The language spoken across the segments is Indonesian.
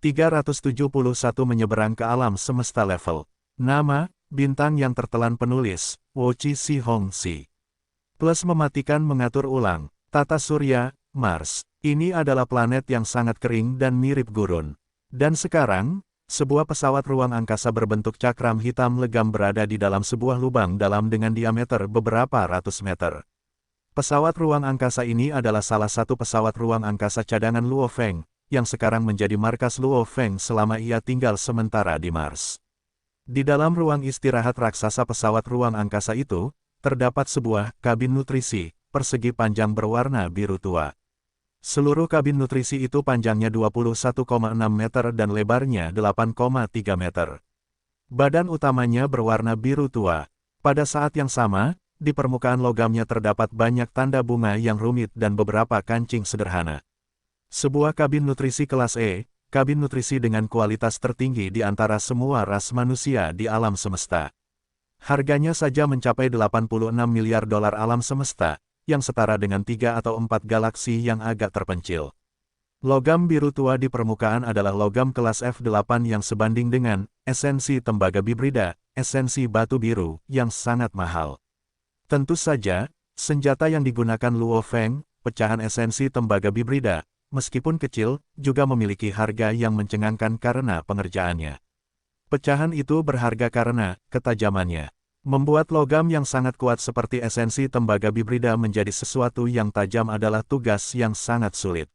371 menyeberang ke alam semesta level. Nama, bintang yang tertelan penulis, Wochi Si Hong Si. Plus mematikan mengatur ulang, tata surya, Mars. Ini adalah planet yang sangat kering dan mirip gurun. Dan sekarang, sebuah pesawat ruang angkasa berbentuk cakram hitam legam berada di dalam sebuah lubang dalam dengan diameter beberapa ratus meter. Pesawat ruang angkasa ini adalah salah satu pesawat ruang angkasa cadangan Luo Feng, yang sekarang menjadi markas Luo Feng selama ia tinggal sementara di Mars. Di dalam ruang istirahat raksasa pesawat ruang angkasa itu, terdapat sebuah kabin nutrisi, persegi panjang berwarna biru tua. Seluruh kabin nutrisi itu panjangnya 21,6 meter dan lebarnya 8,3 meter. Badan utamanya berwarna biru tua. Pada saat yang sama, di permukaan logamnya terdapat banyak tanda bunga yang rumit dan beberapa kancing sederhana. Sebuah kabin nutrisi kelas E, kabin nutrisi dengan kualitas tertinggi di antara semua ras manusia di alam semesta. Harganya saja mencapai 86 miliar dolar alam semesta, yang setara dengan 3 atau 4 galaksi yang agak terpencil. Logam biru tua di permukaan adalah logam kelas F8 yang sebanding dengan esensi tembaga bibrida, esensi batu biru, yang sangat mahal. Tentu saja, senjata yang digunakan Luo Feng, pecahan esensi tembaga bibrida, meskipun kecil, juga memiliki harga yang mencengangkan karena pengerjaannya. Pecahan itu berharga karena ketajamannya. Membuat logam yang sangat kuat seperti esensi tembaga bibrida menjadi sesuatu yang tajam adalah tugas yang sangat sulit.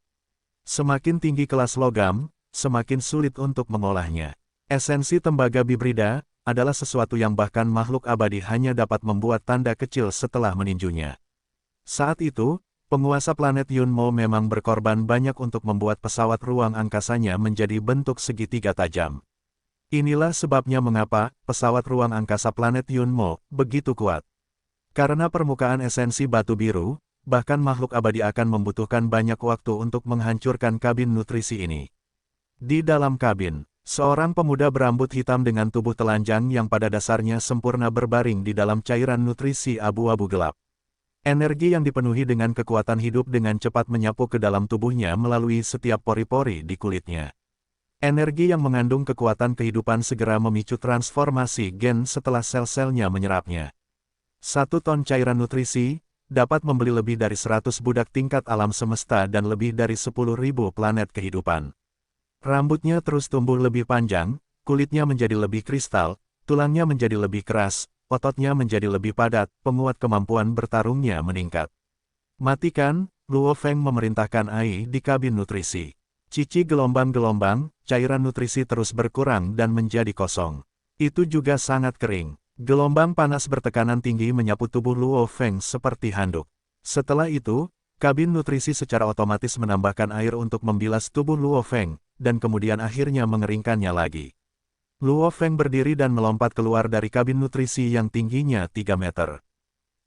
Semakin tinggi kelas logam, semakin sulit untuk mengolahnya. Esensi tembaga bibrida adalah sesuatu yang bahkan makhluk abadi hanya dapat membuat tanda kecil setelah meninjunya. Saat itu, penguasa planet Yunmo memang berkorban banyak untuk membuat pesawat ruang angkasanya menjadi bentuk segitiga tajam. Inilah sebabnya mengapa pesawat ruang angkasa planet Yunmo begitu kuat. Karena permukaan esensi batu biru, bahkan makhluk abadi akan membutuhkan banyak waktu untuk menghancurkan kabin nutrisi ini. Di dalam kabin, seorang pemuda berambut hitam dengan tubuh telanjang yang pada dasarnya sempurna berbaring di dalam cairan nutrisi abu-abu gelap. Energi yang dipenuhi dengan kekuatan hidup dengan cepat menyapu ke dalam tubuhnya melalui setiap pori-pori di kulitnya. Energi yang mengandung kekuatan kehidupan segera memicu transformasi gen setelah sel-selnya menyerapnya. 1 ton cairan nutrisi dapat membeli lebih dari 100 budak tingkat alam semesta dan lebih dari 10.000 planet kehidupan. Rambutnya terus tumbuh lebih panjang, kulitnya menjadi lebih kristal, tulangnya menjadi lebih keras, ototnya menjadi lebih padat, penguat kemampuan bertarungnya meningkat. Matikan, Luo Feng memerintahkan Ai di kabin nutrisi. Cici gelombang-gelombang, cairan nutrisi terus berkurang dan menjadi kosong. Itu juga sangat kering. Gelombang panas bertekanan tinggi menyapu tubuh Luo Feng seperti handuk. Setelah itu, kabin nutrisi secara otomatis menambahkan air untuk membilas tubuh Luo Feng, dan kemudian akhirnya mengeringkannya lagi. Luo Feng berdiri dan melompat keluar dari kabin nutrisi yang tingginya 3 meter.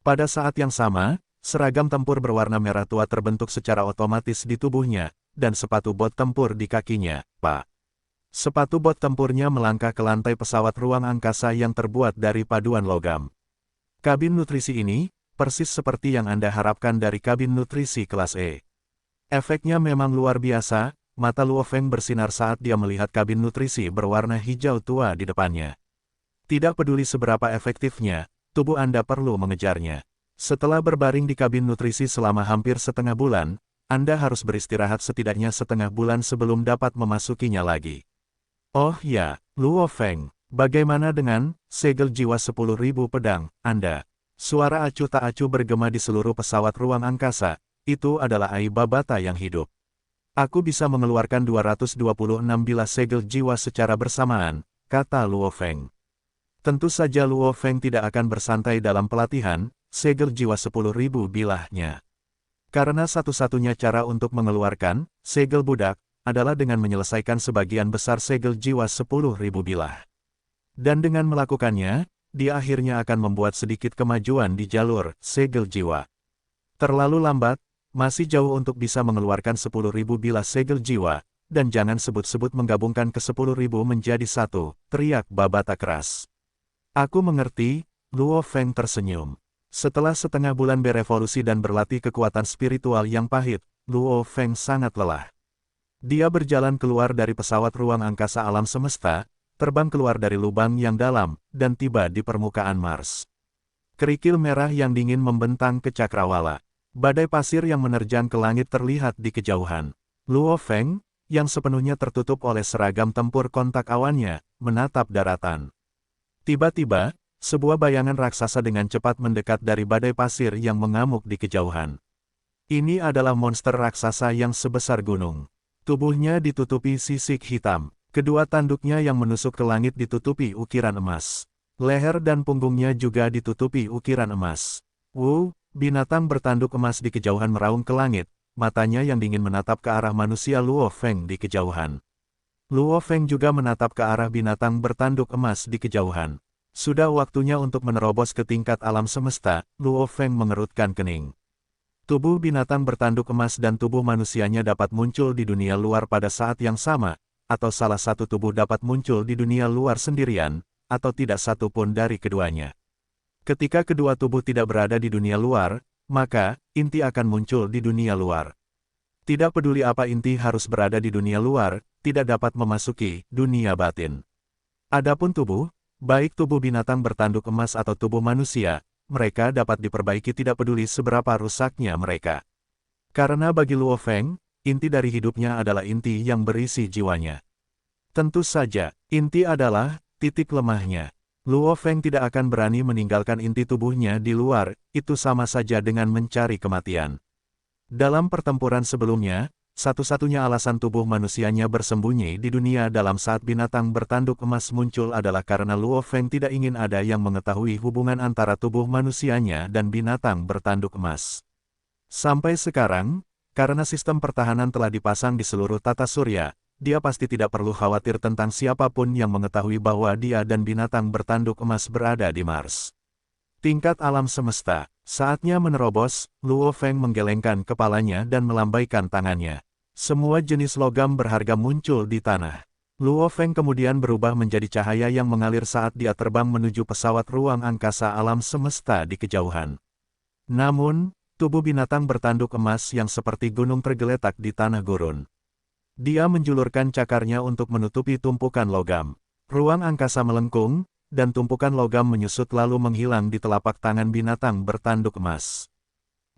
Pada saat yang sama, seragam tempur berwarna merah tua terbentuk secara otomatis di tubuhnya, dan sepatu bot tempur di kakinya, Pak. Sepatu bot tempurnya melangkah ke lantai pesawat ruang angkasa yang terbuat dari paduan logam. Kabin nutrisi ini, persis seperti yang Anda harapkan dari kabin nutrisi kelas E. Efeknya memang luar biasa. Mata Luo Feng bersinar saat dia melihat kabin nutrisi berwarna hijau tua di depannya. Tidak peduli seberapa efektifnya, tubuh Anda perlu mengejarnya. Setelah berbaring di kabin nutrisi selama hampir setengah bulan, Anda harus beristirahat setidaknya setengah bulan sebelum dapat memasukinya lagi. Oh ya, Luo Feng, bagaimana dengan segel jiwa 10.000 pedang Anda? Suara acuh tak acuh bergema di seluruh pesawat ruang angkasa. Itu adalah Ai Babata yang hidup. Aku bisa mengeluarkan 226 bilah segel jiwa secara bersamaan, kata Luo Feng. Tentu saja Luo Feng tidak akan bersantai dalam pelatihan, segel jiwa 10.000 bilahnya. Karena satu-satunya cara untuk mengeluarkan segel budak adalah dengan menyelesaikan sebagian besar segel jiwa 10.000 bilah. Dan dengan melakukannya, dia akhirnya akan membuat sedikit kemajuan di jalur segel jiwa. Terlalu lambat. Masih jauh untuk bisa mengeluarkan 10.000 bilah segel jiwa, dan jangan sebut-sebut menggabungkan ke 10.000 menjadi satu, teriak Babata keras. Aku mengerti, Luo Feng tersenyum. Setelah setengah bulan berevolusi dan berlatih kekuatan spiritual yang pahit, Luo Feng sangat lelah. Dia berjalan keluar dari pesawat ruang angkasa alam semesta, terbang keluar dari lubang yang dalam, dan tiba di permukaan Mars. Kerikil merah yang dingin membentang ke cakrawala. Badai pasir yang menerjang ke langit terlihat di kejauhan. Luo Feng, yang sepenuhnya tertutup oleh seragam tempur kontak awannya, menatap daratan. Tiba-tiba, sebuah bayangan raksasa dengan cepat mendekat dari badai pasir yang mengamuk di kejauhan. Ini adalah monster raksasa yang sebesar gunung. Tubuhnya ditutupi sisik hitam. Kedua tanduknya yang menusuk ke langit ditutupi ukiran emas. Leher dan punggungnya juga ditutupi ukiran emas. Binatang bertanduk emas di kejauhan meraung ke langit, matanya yang dingin menatap ke arah manusia Luo Feng di kejauhan. Luo Feng juga menatap ke arah binatang bertanduk emas di kejauhan. Sudah waktunya untuk menerobos ke tingkat alam semesta, Luo Feng mengerutkan kening. Tubuh binatang bertanduk emas dan tubuh manusianya dapat muncul di dunia luar pada saat yang sama, atau salah satu tubuh dapat muncul di dunia luar sendirian, atau tidak satu pun dari keduanya. Ketika kedua tubuh tidak berada di dunia luar, maka inti akan muncul di dunia luar. Tidak peduli apa inti harus berada di dunia luar, tidak dapat memasuki dunia batin. Adapun tubuh, baik tubuh binatang bertanduk emas atau tubuh manusia, mereka dapat diperbaiki tidak peduli seberapa rusaknya mereka. Karena bagi Luo Feng, inti dari hidupnya adalah inti yang berisi jiwanya. Tentu saja, inti adalah titik lemahnya. Luo Feng tidak akan berani meninggalkan inti tubuhnya di luar, itu sama saja dengan mencari kematian. Dalam pertempuran sebelumnya, satu-satunya alasan tubuh manusianya bersembunyi di dunia dalam saat binatang bertanduk emas muncul adalah karena Luo Feng tidak ingin ada yang mengetahui hubungan antara tubuh manusianya dan binatang bertanduk emas. Sampai sekarang, karena sistem pertahanan telah dipasang di seluruh tata surya, dia pasti tidak perlu khawatir tentang siapapun yang mengetahui bahwa dia dan binatang bertanduk emas berada di Mars. Tingkat alam semesta, saatnya menerobos, Luo Feng menggelengkan kepalanya dan melambaikan tangannya. Semua jenis logam berharga muncul di tanah. Luo Feng kemudian berubah menjadi cahaya yang mengalir saat dia terbang menuju pesawat ruang angkasa alam semesta di kejauhan. Namun, tubuh binatang bertanduk emas yang seperti gunung tergeletak di tanah gurun. Dia menjulurkan cakarnya untuk menutupi tumpukan logam. Ruang angkasa melengkung, dan tumpukan logam menyusut lalu menghilang di telapak tangan binatang bertanduk emas.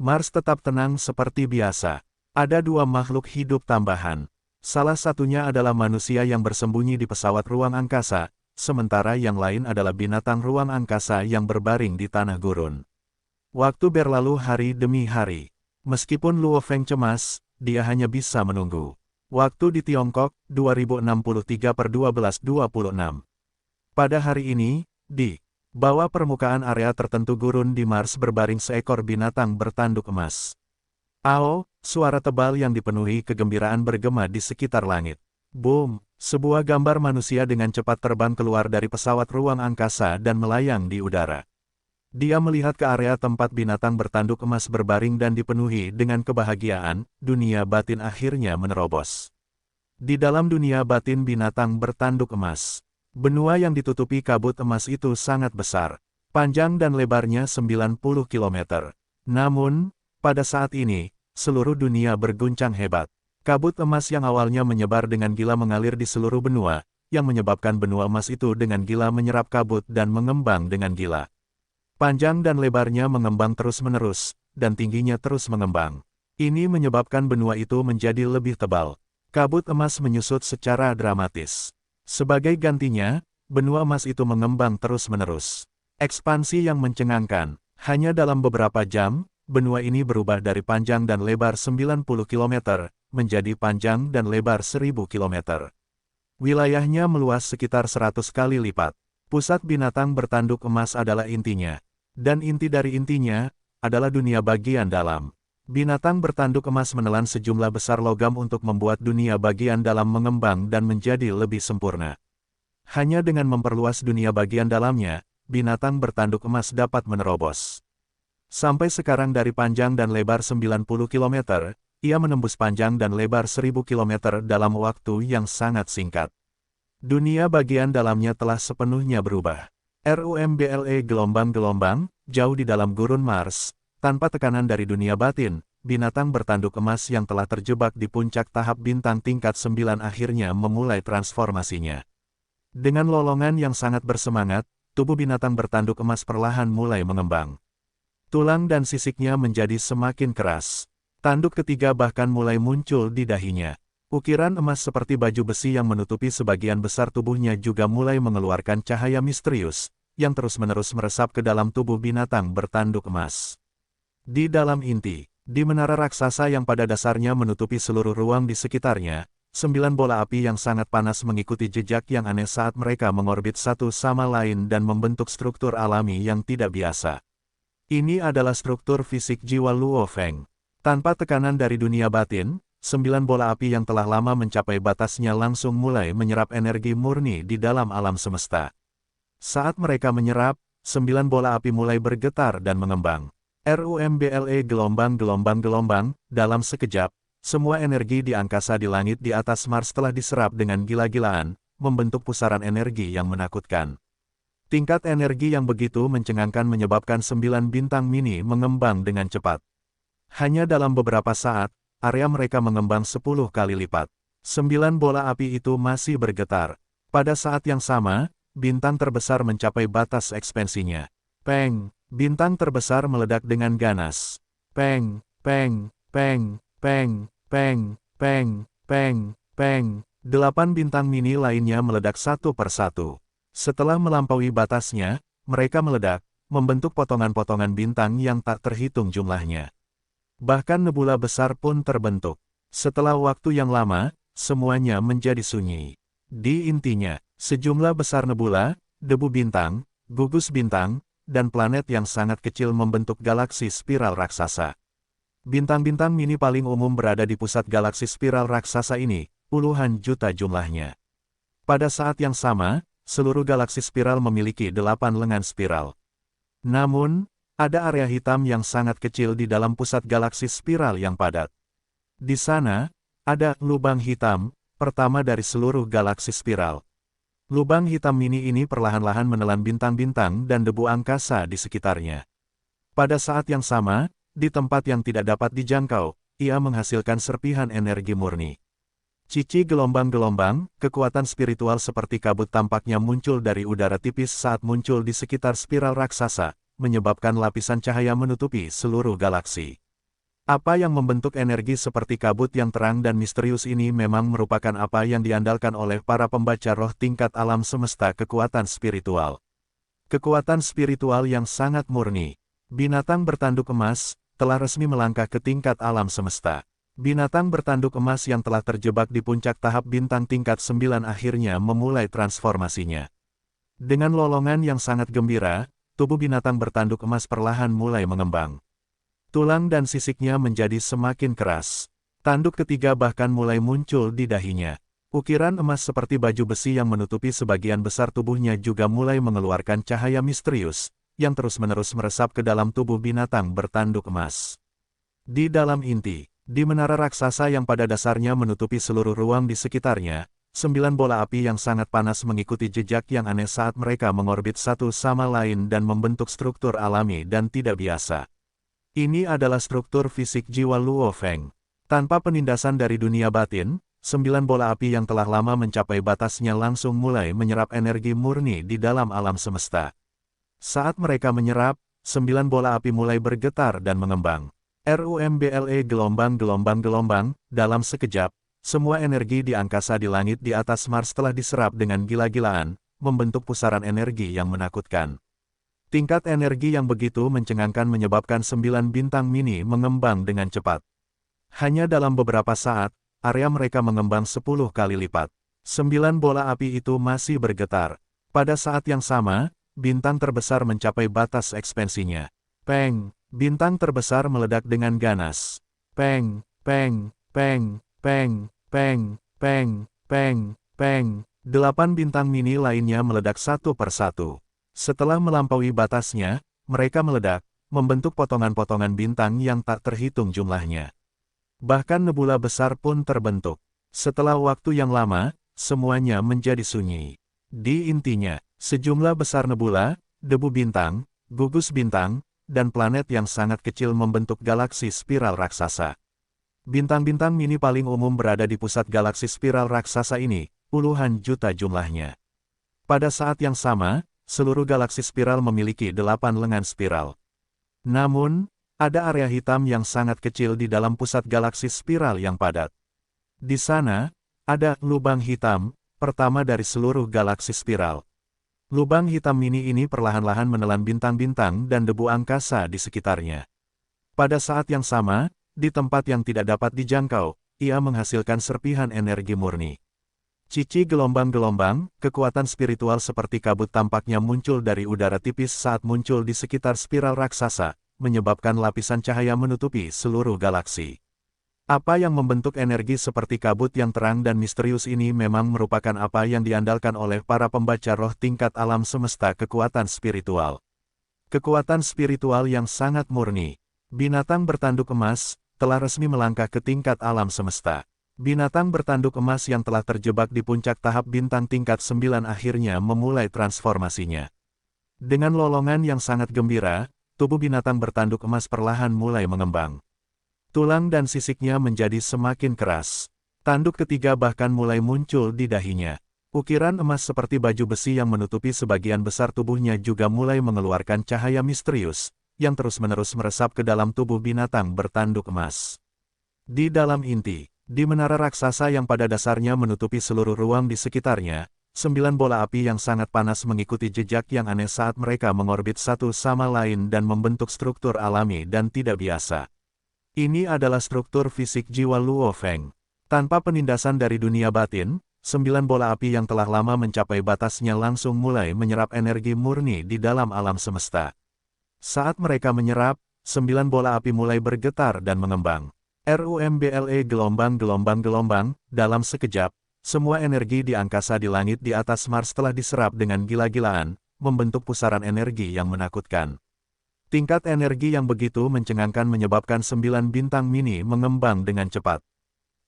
Mars tetap tenang seperti biasa. Ada dua makhluk hidup tambahan. Salah satunya adalah manusia yang bersembunyi di pesawat ruang angkasa, sementara yang lain adalah binatang ruang angkasa yang berbaring di tanah gurun. Waktu berlalu hari demi hari. Meskipun Luo Feng cemas, dia hanya bisa menunggu. Waktu di Tiongkok, 2063/12:26. Pada hari ini, di bawah permukaan area tertentu gurun di Mars berbaring seekor binatang bertanduk emas. Suara tebal yang dipenuhi kegembiraan bergema di sekitar langit. Boom! Sebuah gambar manusia dengan cepat terbang keluar dari pesawat ruang angkasa dan melayang di udara. Dia melihat ke area tempat binatang bertanduk emas berbaring dan dipenuhi dengan kebahagiaan, dunia batin akhirnya menerobos. Di dalam dunia batin binatang bertanduk emas, benua yang ditutupi kabut emas itu sangat besar, panjang dan lebarnya 90 km. Namun, pada saat ini, seluruh dunia berguncang hebat. Kabut emas yang awalnya menyebar dengan gila mengalir di seluruh benua, yang menyebabkan benua emas itu dengan gila menyerap kabut dan mengembang dengan gila. Panjang dan lebarnya mengembang terus-menerus, dan tingginya terus mengembang. Ini menyebabkan benua itu menjadi lebih tebal. Kabut emas menyusut secara dramatis. Sebagai gantinya, benua emas itu mengembang terus-menerus. Ekspansi yang mencengangkan. Hanya dalam beberapa jam, benua ini berubah dari panjang dan lebar 90 km, menjadi panjang dan lebar 1000 km. Wilayahnya meluas sekitar 100 kali lipat. Pusat binatang bertanduk emas adalah intinya. Dan inti dari intinya, adalah dunia bagian dalam. Binatang bertanduk emas menelan sejumlah besar logam untuk membuat dunia bagian dalam mengembang dan menjadi lebih sempurna. Hanya dengan memperluas dunia bagian dalamnya, binatang bertanduk emas dapat menerobos. Sampai sekarang dari panjang dan lebar 90 km, ia menembus panjang dan lebar 1000 km dalam waktu yang sangat singkat. Dunia bagian dalamnya telah sepenuhnya berubah. RUMBLE gelombang-gelombang, jauh di dalam gurun Mars, tanpa tekanan dari dunia batin, binatang bertanduk emas yang telah terjebak di puncak tahap bintang tingkat 9 akhirnya memulai transformasinya. Dengan lolongan yang sangat bersemangat, tubuh binatang bertanduk emas perlahan mulai mengembang. Tulang dan sisiknya menjadi semakin keras. Tanduk ketiga bahkan mulai muncul di dahinya. Ukiran emas seperti baju besi yang menutupi sebagian besar tubuhnya juga mulai mengeluarkan cahaya misterius, yang terus-menerus meresap ke dalam tubuh binatang bertanduk emas. Di dalam inti, di menara raksasa yang pada dasarnya menutupi seluruh ruang di sekitarnya, 9 bola api yang sangat panas mengikuti jejak yang aneh saat mereka mengorbit satu sama lain dan membentuk struktur alami yang tidak biasa. Ini adalah struktur fisik jiwa Luo Feng. Tanpa tekanan dari dunia batin, 9 bola api yang telah lama mencapai batasnya langsung mulai menyerap energi murni di dalam alam semesta. Saat mereka menyerap, 9 bola api mulai bergetar dan mengembang. RUMBLE gelombang-gelombang-gelombang, dalam sekejap, semua energi di angkasa di langit di atas Mars telah diserap dengan gila-gilaan, membentuk pusaran energi yang menakutkan. Tingkat energi yang begitu mencengangkan menyebabkan 9 bintang mini mengembang dengan cepat. Hanya dalam beberapa saat, area mereka mengembang 10 kali lipat. 9 bola api itu masih bergetar. Pada saat yang sama, bintang terbesar mencapai batas ekspansinya. Peng! Bintang terbesar meledak dengan ganas. Peng, peng, peng, peng, peng, peng, peng, peng. 8 bintang mini lainnya meledak satu persatu. Setelah melampaui batasnya, mereka meledak, membentuk potongan-potongan bintang yang tak terhitung jumlahnya. Bahkan nebula besar pun terbentuk. Setelah waktu yang lama, semuanya menjadi sunyi. Di intinya, sejumlah besar nebula, debu bintang, gugus bintang, dan planet yang sangat kecil membentuk galaksi spiral raksasa. Bintang-bintang mini paling umum berada di pusat galaksi spiral raksasa ini, puluhan juta jumlahnya. Pada saat yang sama, seluruh galaksi spiral memiliki 8 lengan spiral. Namun, ada area hitam yang sangat kecil di dalam pusat galaksi spiral yang padat. Di sana, ada lubang hitam, pertama dari seluruh galaksi spiral. Lubang hitam mini ini perlahan-lahan menelan bintang-bintang dan debu angkasa di sekitarnya. Pada saat yang sama, di tempat yang tidak dapat dijangkau, ia menghasilkan serpihan energi murni. Cici gelombang-gelombang, kekuatan spiritual seperti kabut tampaknya muncul dari udara tipis saat muncul di sekitar spiral raksasa, menyebabkan lapisan cahaya menutupi seluruh galaksi. Apa yang membentuk energi seperti kabut yang terang dan misterius ini memang merupakan apa yang diandalkan oleh para pembaca roh tingkat alam semesta, kekuatan spiritual. Kekuatan spiritual yang sangat murni. Binatang bertanduk emas telah resmi melangkah ke tingkat alam semesta. Binatang bertanduk emas yang telah terjebak di puncak tahap bintang tingkat 9 akhirnya memulai transformasinya. Dengan lolongan yang sangat gembira, tubuh binatang bertanduk emas perlahan mulai mengembang. Tulang dan sisiknya menjadi semakin keras. Tanduk ketiga bahkan mulai muncul di dahinya. Ukiran emas seperti baju besi yang menutupi sebagian besar tubuhnya juga mulai mengeluarkan cahaya misterius, yang terus-menerus meresap ke dalam tubuh binatang bertanduk emas. Di dalam inti, di menara raksasa yang pada dasarnya menutupi seluruh ruang di sekitarnya, 9 bola api yang sangat panas mengikuti jejak yang aneh saat mereka mengorbit satu sama lain dan membentuk struktur alami dan tidak biasa. Ini adalah struktur fisik jiwa Luo Feng. Tanpa penindasan dari dunia batin, 9 bola api yang telah lama mencapai batasnya langsung mulai menyerap energi murni di dalam alam semesta. Saat mereka menyerap, 9 bola api mulai bergetar dan mengembang. RUMBLE gelombang-gelombang-gelombang, dalam sekejap, semua energi di angkasa di langit di atas Mars telah diserap dengan gila-gilaan, membentuk pusaran energi yang menakutkan. Tingkat energi yang begitu mencengangkan menyebabkan 9 bintang mini mengembang dengan cepat. Hanya dalam beberapa saat, area mereka mengembang 10 kali lipat. 9 bola api itu masih bergetar. Pada saat yang sama, bintang terbesar mencapai batas ekspansinya. Peng! Bintang terbesar meledak dengan ganas. Peng! Peng! Peng! Peng! Peng! Peng! Peng! Peng! 8 bintang mini lainnya meledak satu persatu. Setelah melampaui batasnya, mereka meledak, membentuk potongan-potongan bintang yang tak terhitung jumlahnya. Bahkan nebula besar pun terbentuk. Setelah waktu yang lama, semuanya menjadi sunyi. Di intinya, sejumlah besar nebula, debu bintang, gugus bintang, dan planet yang sangat kecil membentuk galaksi spiral raksasa. Bintang-bintang mini paling umum berada di pusat galaksi spiral raksasa ini, puluhan juta jumlahnya. Pada saat yang sama, seluruh galaksi spiral memiliki 8 lengan spiral. Namun, ada area hitam yang sangat kecil di dalam pusat galaksi spiral yang padat. Di sana, ada lubang hitam, pertama dari seluruh galaksi spiral. Lubang hitam mini ini perlahan-lahan menelan bintang-bintang dan debu angkasa di sekitarnya. Pada saat yang sama, di tempat yang tidak dapat dijangkau, ia menghasilkan serpihan energi murni. Cici gelombang-gelombang, kekuatan spiritual seperti kabut tampaknya muncul dari udara tipis saat muncul di sekitar spiral raksasa, menyebabkan lapisan cahaya menutupi seluruh galaksi. Apa yang membentuk energi seperti kabut yang terang dan misterius ini memang merupakan apa yang diandalkan oleh para pembaca roh tingkat alam semesta, kekuatan spiritual. Kekuatan spiritual yang sangat murni. Binatang bertanduk emas telah resmi melangkah ke tingkat alam semesta. Binatang bertanduk emas yang telah terjebak di puncak tahap bintang tingkat 9 akhirnya memulai transformasinya. Dengan lolongan yang sangat gembira, tubuh binatang bertanduk emas perlahan mulai mengembang. Tulang dan sisiknya menjadi semakin keras. Tanduk ketiga bahkan mulai muncul di dahinya. Ukiran emas seperti baju besi yang menutupi sebagian besar tubuhnya juga mulai mengeluarkan cahaya misterius, yang terus-menerus meresap ke dalam tubuh binatang bertanduk emas. Di dalam inti, di menara raksasa yang pada dasarnya menutupi seluruh ruang di sekitarnya, 9 bola api yang sangat panas mengikuti jejak yang aneh saat mereka mengorbit satu sama lain dan membentuk struktur alami dan tidak biasa. Ini adalah struktur fisik jiwa Luo Feng. Tanpa penindasan dari dunia batin, 9 bola api yang telah lama mencapai batasnya langsung mulai menyerap energi murni di dalam alam semesta. Saat mereka menyerap, 9 bola api mulai bergetar dan mengembang. RUMBLE gelombang-gelombang-gelombang, dalam sekejap, semua energi di angkasa di langit di atas Mars telah diserap dengan gila-gilaan, membentuk pusaran energi yang menakutkan. Tingkat energi yang begitu mencengangkan menyebabkan 9 bintang mini mengembang dengan cepat.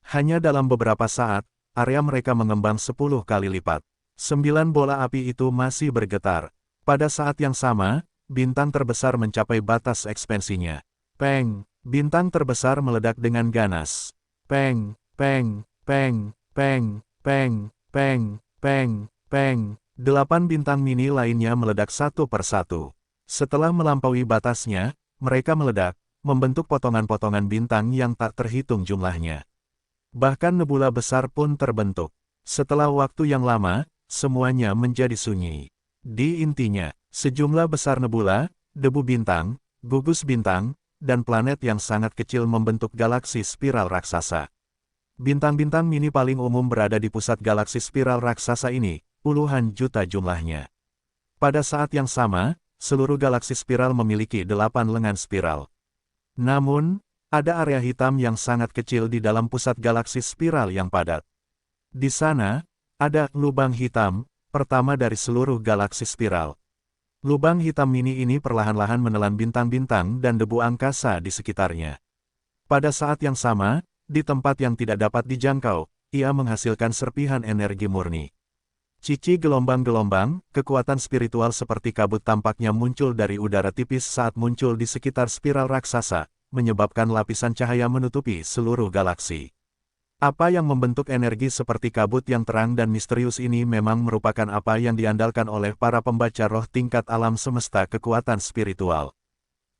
Hanya dalam beberapa saat, area mereka mengembang 10 kali lipat. 9 bola api itu masih bergetar. Pada saat yang sama, bintang terbesar mencapai batas ekspansinya. Peng! Bintang terbesar meledak dengan ganas. Peng! Peng! Peng! Peng! Peng! Peng! Peng! Peng! 8 bintang mini lainnya meledak satu persatu. Setelah melampaui batasnya, mereka meledak, membentuk potongan-potongan bintang yang tak terhitung jumlahnya. Bahkan nebula besar pun terbentuk. Setelah waktu yang lama, semuanya menjadi sunyi. Di intinya, sejumlah besar nebula, debu bintang, gugus bintang, dan planet yang sangat kecil membentuk galaksi spiral raksasa. Bintang-bintang mini paling umum berada di pusat galaksi spiral raksasa ini, puluhan juta jumlahnya. Pada saat yang sama, seluruh galaksi spiral memiliki 8 lengan spiral. Namun, ada area hitam yang sangat kecil di dalam pusat galaksi spiral yang padat. Di sana, ada lubang hitam, pertama dari seluruh galaksi spiral. Lubang hitam mini ini perlahan-lahan menelan bintang-bintang dan debu angkasa di sekitarnya. Pada saat yang sama, di tempat yang tidak dapat dijangkau, ia menghasilkan serpihan energi murni. Cici gelombang-gelombang, kekuatan spiritual seperti kabut tampaknya muncul dari udara tipis saat muncul di sekitar spiral raksasa, menyebabkan lapisan cahaya menutupi seluruh galaksi. Apa yang membentuk energi seperti kabut yang terang dan misterius ini memang merupakan apa yang diandalkan oleh para pembaca roh tingkat alam semesta, kekuatan spiritual.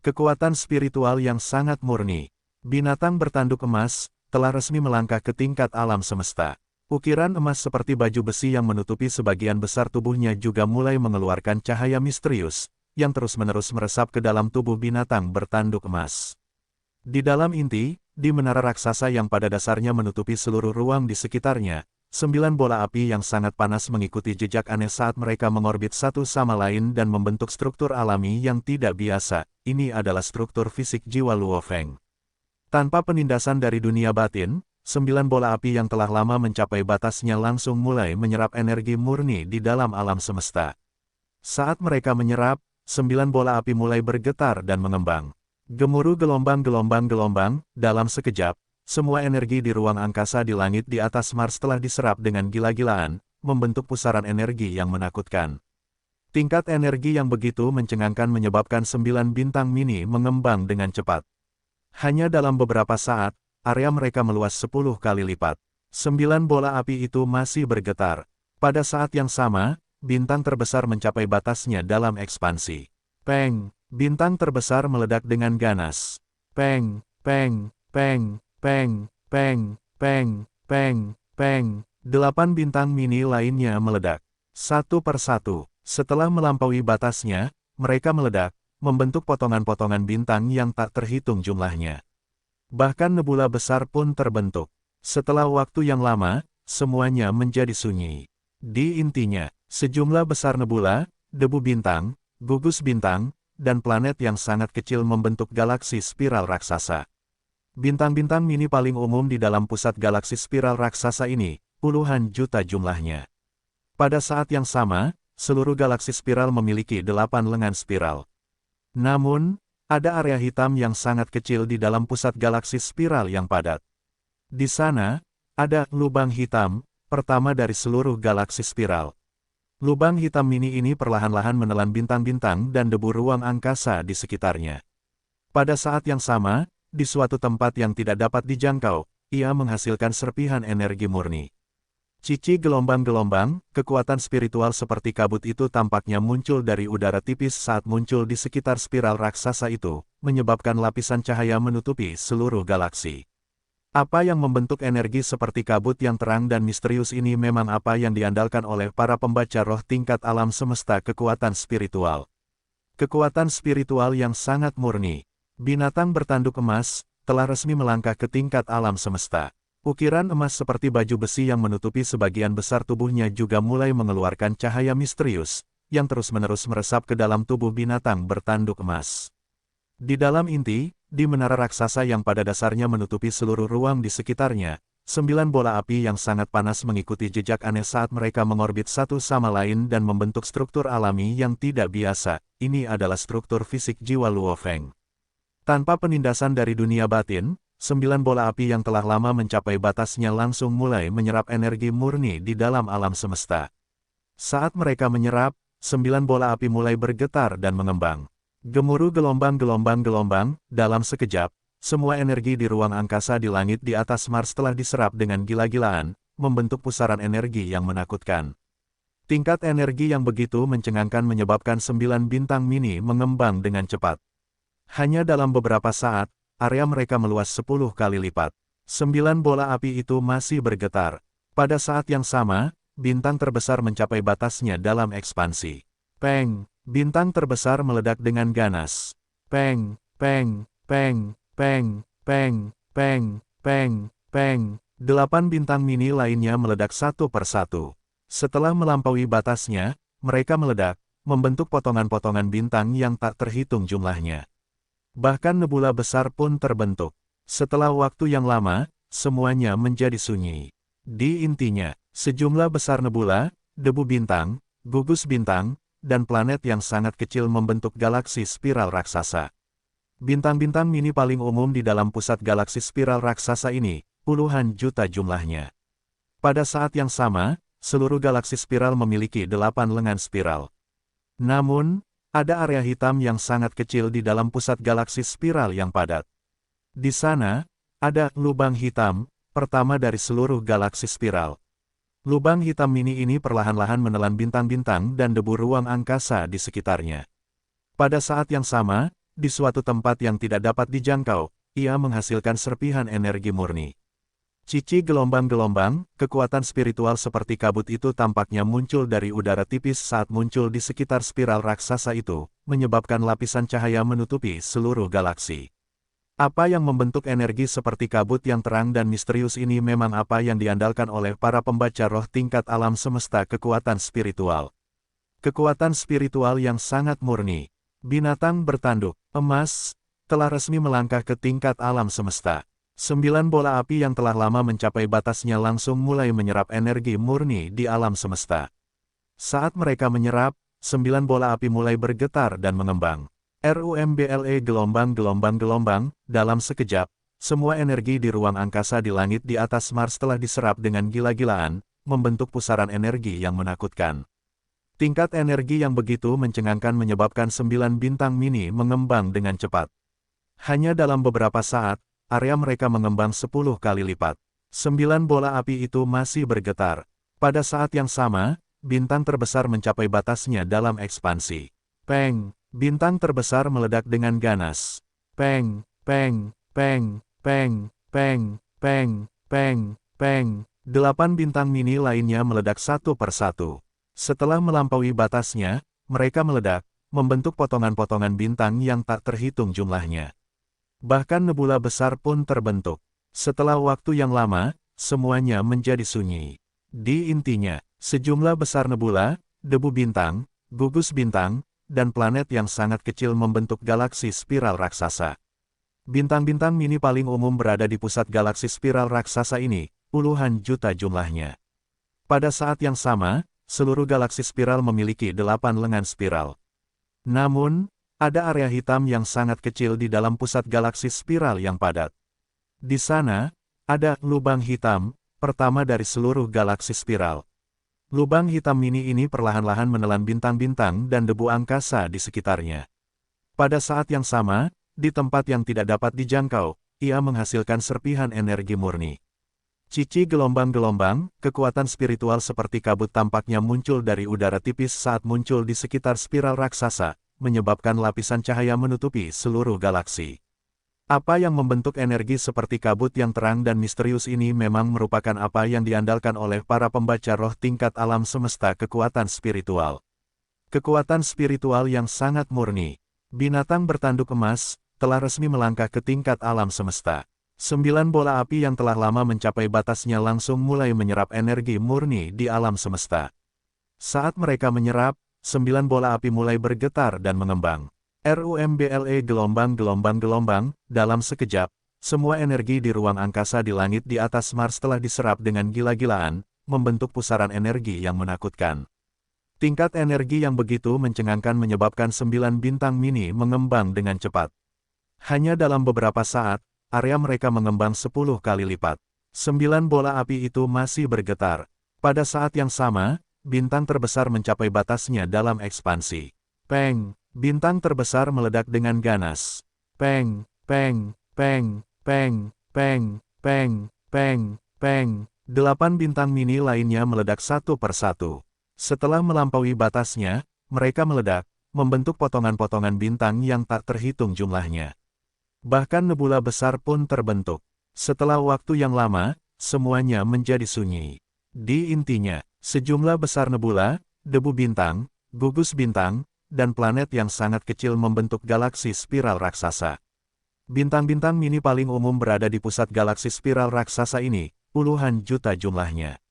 Kekuatan spiritual yang sangat murni. Binatang bertanduk emas telah resmi melangkah ke tingkat alam semesta. Ukiran emas seperti baju besi yang menutupi sebagian besar tubuhnya juga mulai mengeluarkan cahaya misterius, yang terus-menerus meresap ke dalam tubuh binatang bertanduk emas. Di dalam inti, di menara raksasa yang pada dasarnya menutupi seluruh ruang di sekitarnya, 9 bola api yang sangat panas mengikuti jejak aneh saat mereka mengorbit satu sama lain dan membentuk struktur alami yang tidak biasa. Ini adalah struktur fisik jiwa Luo Feng. Tanpa penindasan dari dunia batin, 9 bola api yang telah lama mencapai batasnya langsung mulai menyerap energi murni di dalam alam semesta. Saat mereka menyerap, 9 bola api mulai bergetar dan mengembang. Gemuruh gelombang-gelombang-gelombang, dalam sekejap, semua energi di ruang angkasa di langit di atas Mars telah diserap dengan gila-gilaan, membentuk pusaran energi yang menakutkan. Tingkat energi yang begitu mencengangkan menyebabkan 9 bintang mini mengembang dengan cepat. Hanya dalam beberapa saat, area mereka meluas 10 kali lipat. 9 bola api itu masih bergetar. Pada saat yang sama, bintang terbesar mencapai batasnya dalam ekspansi. Peng! Bintang terbesar meledak dengan ganas. Peng! Peng! Peng! Peng! Peng! Peng! Peng! Peng! 8 bintang mini lainnya meledak. Satu persatu. Setelah melampaui batasnya, mereka meledak, membentuk potongan-potongan bintang yang tak terhitung jumlahnya. Bahkan nebula besar pun terbentuk. Setelah waktu yang lama, semuanya menjadi sunyi. Di intinya, sejumlah besar nebula, debu bintang, gugus bintang, dan planet yang sangat kecil membentuk galaksi spiral raksasa. Bintang-bintang mini paling umum di dalam pusat galaksi spiral raksasa ini, puluhan juta jumlahnya. Pada saat yang sama, seluruh galaksi spiral memiliki 8 lengan spiral. Namun, ada area hitam yang sangat kecil di dalam pusat galaksi spiral yang padat. Di sana, ada lubang hitam, pertama dari seluruh galaksi spiral. Lubang hitam mini ini perlahan-lahan menelan bintang-bintang dan debu ruang angkasa di sekitarnya. Pada saat yang sama, di suatu tempat yang tidak dapat dijangkau, ia menghasilkan serpihan energi murni. Cici gelombang-gelombang, kekuatan spiritual seperti kabut itu tampaknya muncul dari udara tipis saat muncul di sekitar spiral raksasa itu, menyebabkan lapisan cahaya menutupi seluruh galaksi. Apa yang membentuk energi seperti kabut yang terang dan misterius ini memang apa yang diandalkan oleh para pembaca roh tingkat alam semesta, kekuatan spiritual. Kekuatan spiritual yang sangat murni. Binatang bertanduk emas, telah resmi melangkah ke tingkat alam semesta. Ukiran emas seperti baju besi yang menutupi sebagian besar tubuhnya juga mulai mengeluarkan cahaya misterius, yang terus-menerus meresap ke dalam tubuh binatang bertanduk emas. Di dalam inti, di menara raksasa yang pada dasarnya menutupi seluruh ruang di sekitarnya, 9 bola api yang sangat panas mengikuti jejak aneh saat mereka mengorbit satu sama lain dan membentuk struktur alami yang tidak biasa. Ini adalah struktur fisik jiwa Luo Feng. Tanpa penindasan dari dunia batin, 9 bola api yang telah lama mencapai batasnya langsung mulai menyerap energi murni di dalam alam semesta. Saat mereka menyerap, 9 bola api mulai bergetar dan mengembang. Gemuruh gelombang-gelombang, dalam sekejap, semua energi di ruang angkasa di langit di atas Mars telah diserap dengan gila-gilaan, membentuk pusaran energi yang menakutkan. Tingkat energi yang begitu mencengangkan menyebabkan 9 bintang mini mengembang dengan cepat. Hanya dalam beberapa saat, area mereka meluas 10 kali lipat. 9 bola api itu masih bergetar. Pada saat yang sama, bintang terbesar mencapai batasnya dalam ekspansi. Peng! Bintang terbesar meledak dengan ganas. Peng! Peng! Peng! Peng! Peng! Peng! Peng! Peng! 8 bintang mini lainnya meledak satu persatu. Setelah melampaui batasnya, mereka meledak, membentuk potongan-potongan bintang yang tak terhitung jumlahnya. Bahkan nebula besar pun terbentuk. Setelah waktu yang lama, semuanya menjadi sunyi. Di intinya, sejumlah besar nebula, debu bintang, gugus bintang, dan planet yang sangat kecil membentuk galaksi spiral raksasa. Bintang-bintang mini paling umum di dalam pusat galaksi spiral raksasa ini, puluhan juta jumlahnya. Pada saat yang sama, seluruh galaksi spiral memiliki 8 lengan spiral. Namun, ada area hitam yang sangat kecil di dalam pusat galaksi spiral yang padat. Di sana, ada lubang hitam, pertama dari seluruh galaksi spiral. Lubang hitam mini ini perlahan-lahan menelan bintang-bintang dan debu ruang angkasa di sekitarnya. Pada saat yang sama, di suatu tempat yang tidak dapat dijangkau, ia menghasilkan serpihan energi murni. Cici gelombang-gelombang, kekuatan spiritual seperti kabut itu tampaknya muncul dari udara tipis saat muncul di sekitar spiral raksasa itu, menyebabkan lapisan cahaya menutupi seluruh galaksi. Apa yang membentuk energi seperti kabut yang terang dan misterius ini memang apa yang diandalkan oleh para pembaca roh tingkat alam semesta, kekuatan spiritual. Kekuatan spiritual yang sangat murni. Binatang bertanduk emas telah resmi melangkah ke tingkat alam semesta. 9 bola api yang telah lama mencapai batasnya langsung mulai menyerap energi murni di alam semesta. Saat mereka menyerap, 9 bola api mulai bergetar dan mengembang. RUMBLE gelombang-gelombang, dalam sekejap, semua energi di ruang angkasa di langit di atas Mars telah diserap dengan gila-gilaan, membentuk pusaran energi yang menakutkan. Tingkat energi yang begitu mencengangkan menyebabkan 9 bintang mini mengembang dengan cepat. Hanya dalam beberapa saat, area mereka mengembang 10 kali lipat. 9 bola api itu masih bergetar. Pada saat yang sama, bintang terbesar mencapai batasnya dalam ekspansi. Peng! Bintang terbesar meledak dengan ganas. Peng! Peng! Peng! Peng! Peng! Peng! Peng! Peng! 8 bintang mini lainnya meledak satu persatu. Setelah melampaui batasnya, mereka meledak, membentuk potongan-potongan bintang yang tak terhitung jumlahnya. Bahkan nebula besar pun terbentuk. Setelah waktu yang lama, semuanya menjadi sunyi. Di intinya, sejumlah besar nebula, debu bintang, gugus bintang, dan planet yang sangat kecil membentuk galaksi spiral raksasa. Bintang-bintang mini paling umum berada di pusat galaksi spiral raksasa ini, puluhan juta jumlahnya. Pada saat yang sama, seluruh galaksi spiral memiliki 8 lengan spiral. Namun, ada area hitam yang sangat kecil di dalam pusat galaksi spiral yang padat. Di sana, ada lubang hitam, pertama dari seluruh galaksi spiral. Lubang hitam mini ini perlahan-lahan menelan bintang-bintang dan debu angkasa di sekitarnya. Pada saat yang sama, di tempat yang tidak dapat dijangkau, ia menghasilkan serpihan energi murni. Cici gelombang-gelombang, kekuatan spiritual seperti kabut tampaknya muncul dari udara tipis saat muncul di sekitar spiral raksasa, menyebabkan lapisan cahaya menutupi seluruh galaksi. Apa yang membentuk energi seperti kabut yang terang dan misterius ini memang merupakan apa yang diandalkan oleh para pembaca roh tingkat alam semesta, kekuatan spiritual. Kekuatan spiritual yang sangat murni. Binatang bertanduk emas, telah resmi melangkah ke tingkat alam semesta. 9 bola api yang telah lama mencapai batasnya langsung mulai menyerap energi murni di alam semesta. Saat mereka menyerap, 9 bola api mulai bergetar dan mengembang. RUMBLE gelombang-gelombang-gelombang, dalam sekejap, semua energi di ruang angkasa di langit di atas Mars telah diserap dengan gila-gilaan, membentuk pusaran energi yang menakutkan. Tingkat energi yang begitu mencengangkan menyebabkan 9 bintang mini mengembang dengan cepat. Hanya dalam beberapa saat, area mereka mengembang 10 kali lipat. 9 bola api itu masih bergetar. Pada saat yang sama, bintang terbesar mencapai batasnya dalam ekspansi. Peng! Bintang terbesar meledak dengan ganas. Peng! Peng! Peng! Peng! Peng! Peng! Peng! Peng! 8 bintang mini lainnya meledak satu persatu. Setelah melampaui batasnya, mereka meledak, membentuk potongan-potongan bintang yang tak terhitung jumlahnya. Bahkan nebula besar pun terbentuk. Setelah waktu yang lama, semuanya menjadi sunyi. Di intinya, sejumlah besar nebula, debu bintang, gugus bintang, dan planet yang sangat kecil membentuk galaksi spiral raksasa. Bintang-bintang mini paling umum berada di pusat galaksi spiral raksasa ini, puluhan juta jumlahnya.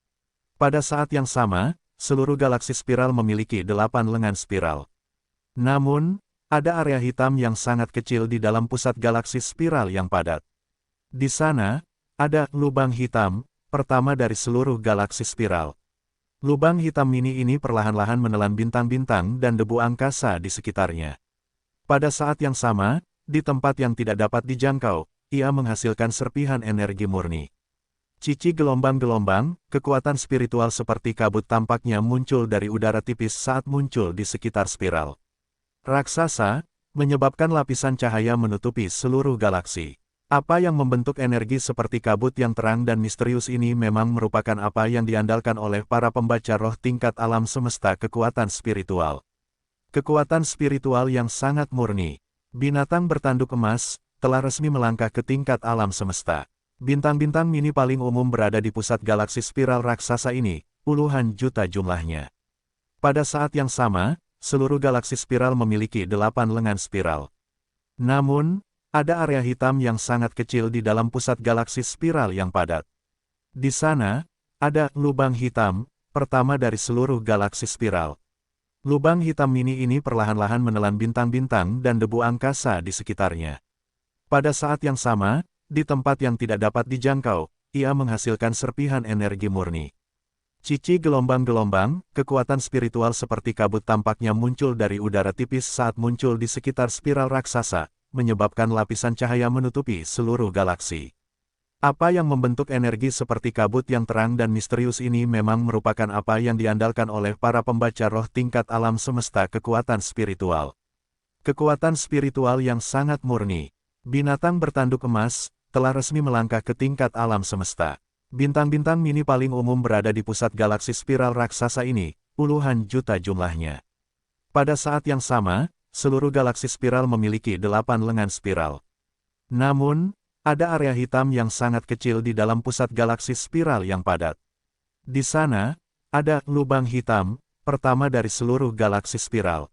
Pada saat yang sama, seluruh galaksi spiral memiliki 8 lengan spiral. Namun, ada area hitam yang sangat kecil di dalam pusat galaksi spiral yang padat. Di sana, ada lubang hitam, pertama dari seluruh galaksi spiral. Lubang hitam mini ini perlahan-lahan menelan bintang-bintang dan debu angkasa di sekitarnya. Pada saat yang sama, di tempat yang tidak dapat dijangkau, ia menghasilkan serpihan energi murni. Cici gelombang-gelombang, kekuatan spiritual seperti kabut tampaknya muncul dari udara tipis saat muncul di sekitar spiral raksasa, menyebabkan lapisan cahaya menutupi seluruh galaksi. Apa yang membentuk energi seperti kabut yang terang dan misterius ini memang merupakan apa yang diandalkan oleh para pembaca roh tingkat alam semesta, kekuatan spiritual. Kekuatan spiritual yang sangat murni. Binatang bertanduk emas, telah resmi melangkah ke tingkat alam semesta. Bintang-bintang mini paling umum berada di pusat galaksi spiral raksasa ini, puluhan juta jumlahnya. Pada saat yang sama, seluruh galaksi spiral memiliki 8 lengan spiral. Namun, ada area hitam yang sangat kecil di dalam pusat galaksi spiral yang padat. Di sana, ada lubang hitam, pertama dari seluruh galaksi spiral. Lubang hitam mini ini perlahan-lahan menelan bintang-bintang dan debu angkasa di sekitarnya. Pada saat yang sama, di tempat yang tidak dapat dijangkau, ia menghasilkan serpihan energi murni. Cici gelombang-gelombang, kekuatan spiritual seperti kabut tampaknya muncul dari udara tipis saat muncul di sekitar spiral raksasa, menyebabkan lapisan cahaya menutupi seluruh galaksi. Apa yang membentuk energi seperti kabut yang terang dan misterius ini memang merupakan apa yang diandalkan oleh para pembaca roh tingkat alam semesta, kekuatan spiritual. Kekuatan spiritual yang sangat murni. Binatang bertanduk emas telah resmi melangkah ke tingkat alam semesta. Bintang-bintang mini paling umum berada di pusat galaksi spiral raksasa ini, puluhan juta jumlahnya. Pada saat yang sama, seluruh galaksi spiral memiliki 8 lengan spiral. Namun, ada area hitam yang sangat kecil di dalam pusat galaksi spiral yang padat. Di sana, ada lubang hitam, pertama dari seluruh galaksi spiral.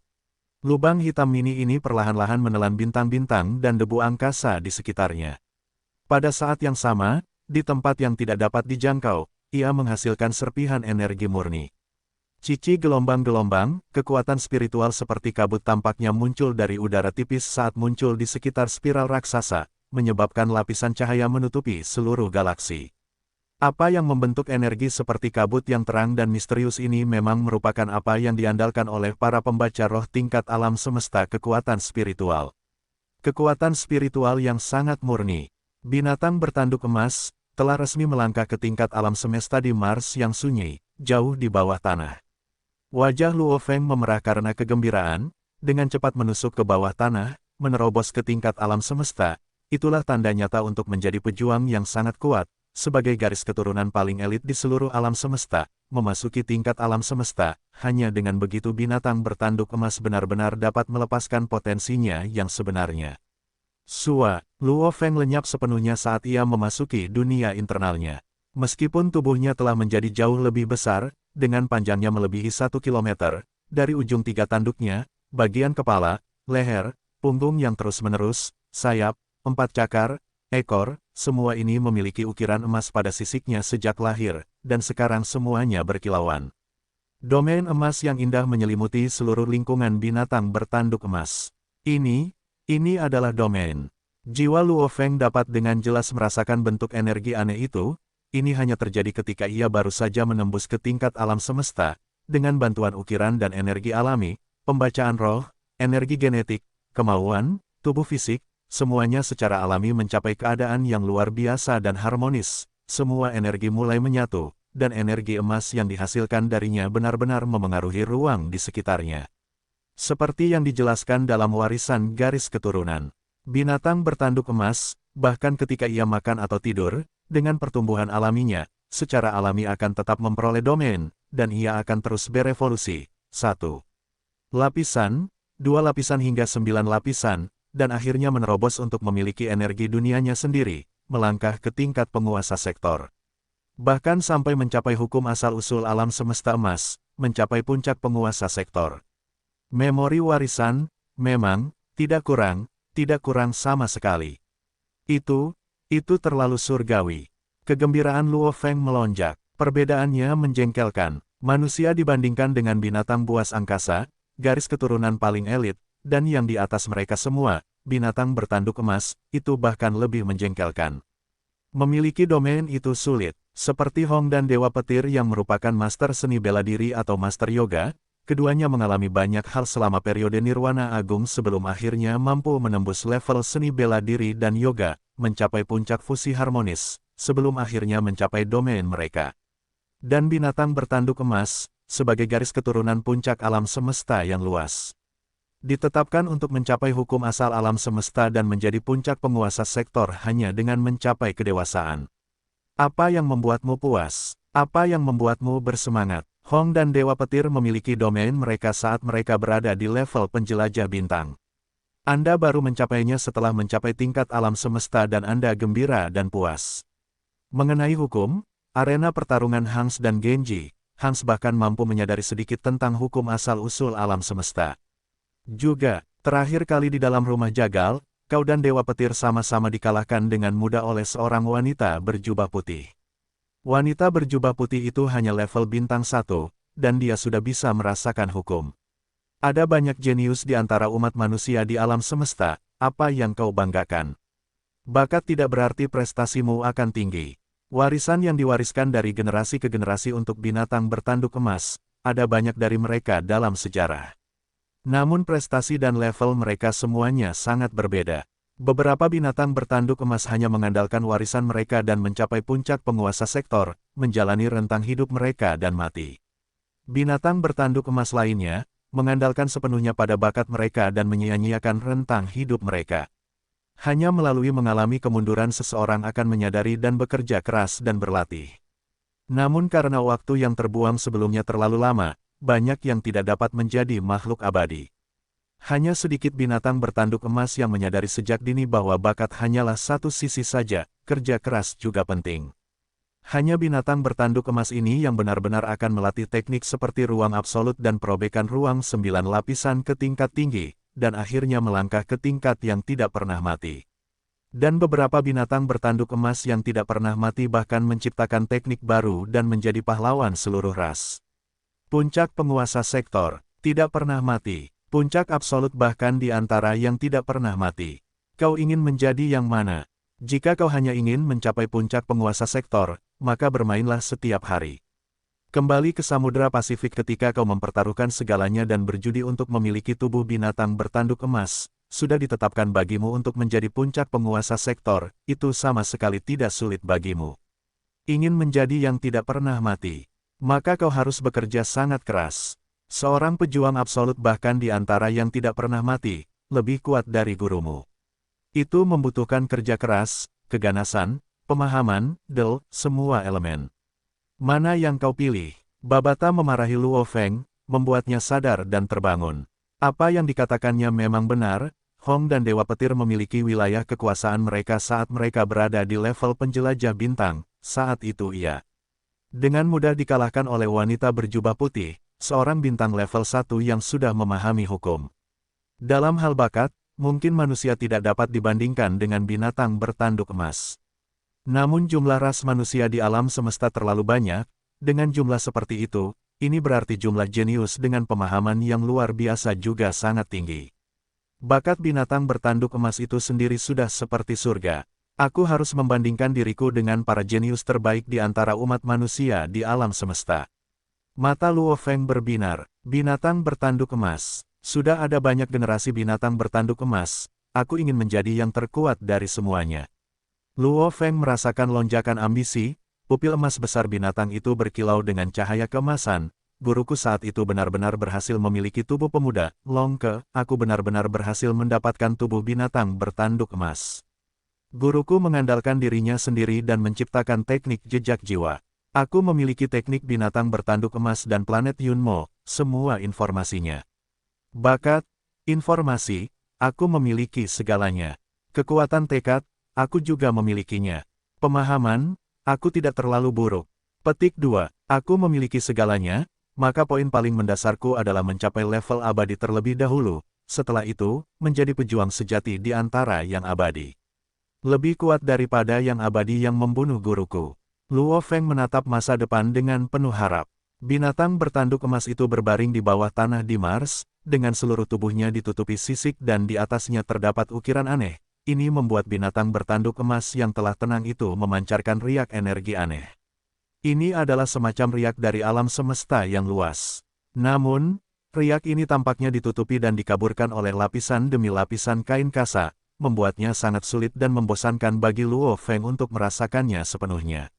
Lubang hitam mini ini perlahan-lahan menelan bintang-bintang dan debu angkasa di sekitarnya. Pada saat yang sama, di tempat yang tidak dapat dijangkau, ia menghasilkan serpihan energi murni. Cici gelombang-gelombang, kekuatan spiritual seperti kabut tampaknya muncul dari udara tipis saat muncul di sekitar spiral raksasa, menyebabkan lapisan cahaya menutupi seluruh galaksi. Apa yang membentuk energi seperti kabut yang terang dan misterius ini memang merupakan apa yang diandalkan oleh para pembaca roh tingkat alam semesta, kekuatan spiritual. Kekuatan spiritual yang sangat murni. Binatang bertanduk emas telah resmi melangkah ke tingkat alam semesta di Mars yang sunyi, jauh di bawah tanah. Wajah Luo Feng memerah karena kegembiraan, dengan cepat menusuk ke bawah tanah, menerobos ke tingkat alam semesta. Itulah tanda nyata untuk menjadi pejuang yang sangat kuat, sebagai garis keturunan paling elit di seluruh alam semesta, memasuki tingkat alam semesta. Hanya dengan begitu binatang bertanduk emas benar-benar dapat melepaskan potensinya yang sebenarnya. Luo Feng lenyap sepenuhnya saat ia memasuki dunia internalnya. Meskipun tubuhnya telah menjadi jauh lebih besar, dengan panjangnya melebihi 1 kilometer, dari ujung 3 tanduknya, bagian kepala, leher, punggung yang terus-menerus, sayap, 4 cakar, ekor, semua ini memiliki ukiran emas pada sisiknya sejak lahir, dan sekarang semuanya berkilauan. Domain emas yang indah menyelimuti seluruh lingkungan binatang bertanduk emas. Ini adalah domain. Jiwa Luo Feng dapat dengan jelas merasakan bentuk energi aneh itu. Ini hanya terjadi ketika ia baru saja menembus ke tingkat alam semesta, dengan bantuan ukiran dan energi alami, pembacaan roh, energi genetik, kemauan, tubuh fisik, semuanya secara alami mencapai keadaan yang luar biasa dan harmonis. Semua energi mulai menyatu, dan energi emas yang dihasilkan darinya benar-benar memengaruhi ruang di sekitarnya. Seperti yang dijelaskan dalam warisan garis keturunan, binatang bertanduk emas, bahkan ketika ia makan atau tidur, dengan pertumbuhan alaminya, secara alami akan tetap memperoleh domain, dan ia akan terus berevolusi. 1 lapisan, 2 lapisan hingga 9 lapisan, dan akhirnya menerobos untuk memiliki energi dunianya sendiri, melangkah ke tingkat penguasa sektor. Bahkan sampai mencapai hukum asal-usul alam semesta emas, mencapai puncak penguasa sektor. Memori warisan, memang, tidak kurang sama sekali. Itu terlalu surgawi. Kegembiraan Luo Feng melonjak. Perbedaannya menjengkelkan. Manusia dibandingkan dengan binatang buas angkasa, garis keturunan paling elit, dan yang di atas mereka semua, binatang bertanduk emas, itu bahkan lebih menjengkelkan. Memiliki domain itu sulit, seperti Hong dan Dewa Petir yang merupakan master seni bela diri atau master yoga. Keduanya mengalami banyak hal selama periode Nirwana Agung sebelum akhirnya mampu menembus level seni bela diri dan yoga, mencapai puncak fusi harmonis, sebelum akhirnya mencapai domain mereka. Dan binatang bertanduk emas, sebagai garis keturunan puncak alam semesta yang luas, ditetapkan untuk mencapai hukum asal alam semesta dan menjadi puncak penguasa sektor hanya dengan mencapai kedewasaan. Apa yang membuatmu puas? Apa yang membuatmu bersemangat? Hong dan Dewa Petir memiliki domain mereka saat mereka berada di level penjelajah bintang. Anda baru mencapainya setelah mencapai tingkat alam semesta dan Anda gembira dan puas. Mengenai hukum, arena pertarungan Hans dan Genji, Hans bahkan mampu menyadari sedikit tentang hukum asal-usul alam semesta. Juga, terakhir kali di dalam rumah jagal, kau dan Dewa Petir sama-sama dikalahkan dengan mudah oleh seorang wanita berjubah putih. Wanita berjubah putih itu hanya level bintang 1, dan dia sudah bisa merasakan hukum. Ada banyak jenius di antara umat manusia di alam semesta, apa yang kau banggakan? Bakat tidak berarti prestasimu akan tinggi. Warisan yang diwariskan dari generasi ke generasi untuk binatang bertanduk emas, ada banyak dari mereka dalam sejarah. Namun prestasi dan level mereka semuanya sangat berbeda. Beberapa binatang bertanduk emas hanya mengandalkan warisan mereka dan mencapai puncak penguasa sektor, menjalani rentang hidup mereka dan mati. Binatang bertanduk emas lainnya, mengandalkan sepenuhnya pada bakat mereka dan menyia-nyiakan rentang hidup mereka. Hanya melalui mengalami kemunduran seseorang akan menyadari dan bekerja keras dan berlatih. Namun karena waktu yang terbuang sebelumnya terlalu lama, banyak yang tidak dapat menjadi makhluk abadi. Hanya sedikit binatang bertanduk emas yang menyadari sejak dini bahwa bakat hanyalah satu sisi saja, kerja keras juga penting. Hanya binatang bertanduk emas ini yang benar-benar akan melatih teknik seperti ruang absolut dan perobekan ruang 9 lapisan ke tingkat tinggi, dan akhirnya melangkah ke tingkat yang tidak pernah mati. Dan beberapa binatang bertanduk emas yang tidak pernah mati bahkan menciptakan teknik baru dan menjadi pahlawan seluruh ras. Puncak penguasa sektor, tidak pernah mati. Puncak absolut bahkan di antara yang tidak pernah mati. Kau ingin menjadi yang mana? Jika kau hanya ingin mencapai puncak penguasa sektor, maka bermainlah setiap hari. Kembali ke Samudra Pasifik ketika kau mempertaruhkan segalanya dan berjudi untuk memiliki tubuh binatang bertanduk emas, sudah ditetapkan bagimu untuk menjadi puncak penguasa sektor, itu sama sekali tidak sulit bagimu. Ingin menjadi yang tidak pernah mati, maka kau harus bekerja sangat keras. Seorang pejuang absolut bahkan di antara yang tidak pernah mati, lebih kuat dari gurumu. Itu membutuhkan kerja keras, keganasan, pemahaman, semua elemen. Mana yang kau pilih? Babata memarahi Luo Feng, membuatnya sadar dan terbangun. Apa yang dikatakannya memang benar, Hong dan Dewa Petir memiliki wilayah kekuasaan mereka saat mereka berada di level penjelajah bintang, saat itu ia dengan mudah dikalahkan oleh wanita berjubah putih, seorang bintang level 1 yang sudah memahami hukum. Dalam hal bakat, mungkin manusia tidak dapat dibandingkan dengan binatang bertanduk emas. Namun jumlah ras manusia di alam semesta terlalu banyak, dengan jumlah seperti itu, ini berarti jumlah jenius dengan pemahaman yang luar biasa juga sangat tinggi. Bakat binatang bertanduk emas itu sendiri sudah seperti surga. Aku harus membandingkan diriku dengan para jenius terbaik di antara umat manusia di alam semesta. Mata Luo Feng berbinar, binatang bertanduk emas. Sudah ada banyak generasi binatang bertanduk emas, aku ingin menjadi yang terkuat dari semuanya. Luo Feng merasakan lonjakan ambisi, pupil emas besar binatang itu berkilau dengan cahaya keemasan. Guruku saat itu benar-benar berhasil memiliki tubuh pemuda, Longke, aku benar-benar berhasil mendapatkan tubuh binatang bertanduk emas. Guruku mengandalkan dirinya sendiri dan menciptakan teknik jejak jiwa. Aku memiliki teknik binatang bertanduk emas dan planet Yunmo, semua informasinya. Bakat, informasi, aku memiliki segalanya. Kekuatan tekad, aku juga memilikinya. Pemahaman, aku tidak terlalu buruk. Petik 2, aku memiliki segalanya, maka poin paling mendasarku adalah mencapai level abadi terlebih dahulu, setelah itu, menjadi pejuang sejati di antara yang abadi. Lebih kuat daripada yang abadi yang membunuh guruku. Luo Feng menatap masa depan dengan penuh harap. Binatang bertanduk emas itu berbaring di bawah tanah di Mars, dengan seluruh tubuhnya ditutupi sisik dan di atasnya terdapat ukiran aneh. Ini membuat binatang bertanduk emas yang telah tenang itu memancarkan riak energi aneh. Ini adalah semacam riak dari alam semesta yang luas. Namun, riak ini tampaknya ditutupi dan dikaburkan oleh lapisan demi lapisan kain kasa, membuatnya sangat sulit dan membosankan bagi Luo Feng untuk merasakannya sepenuhnya.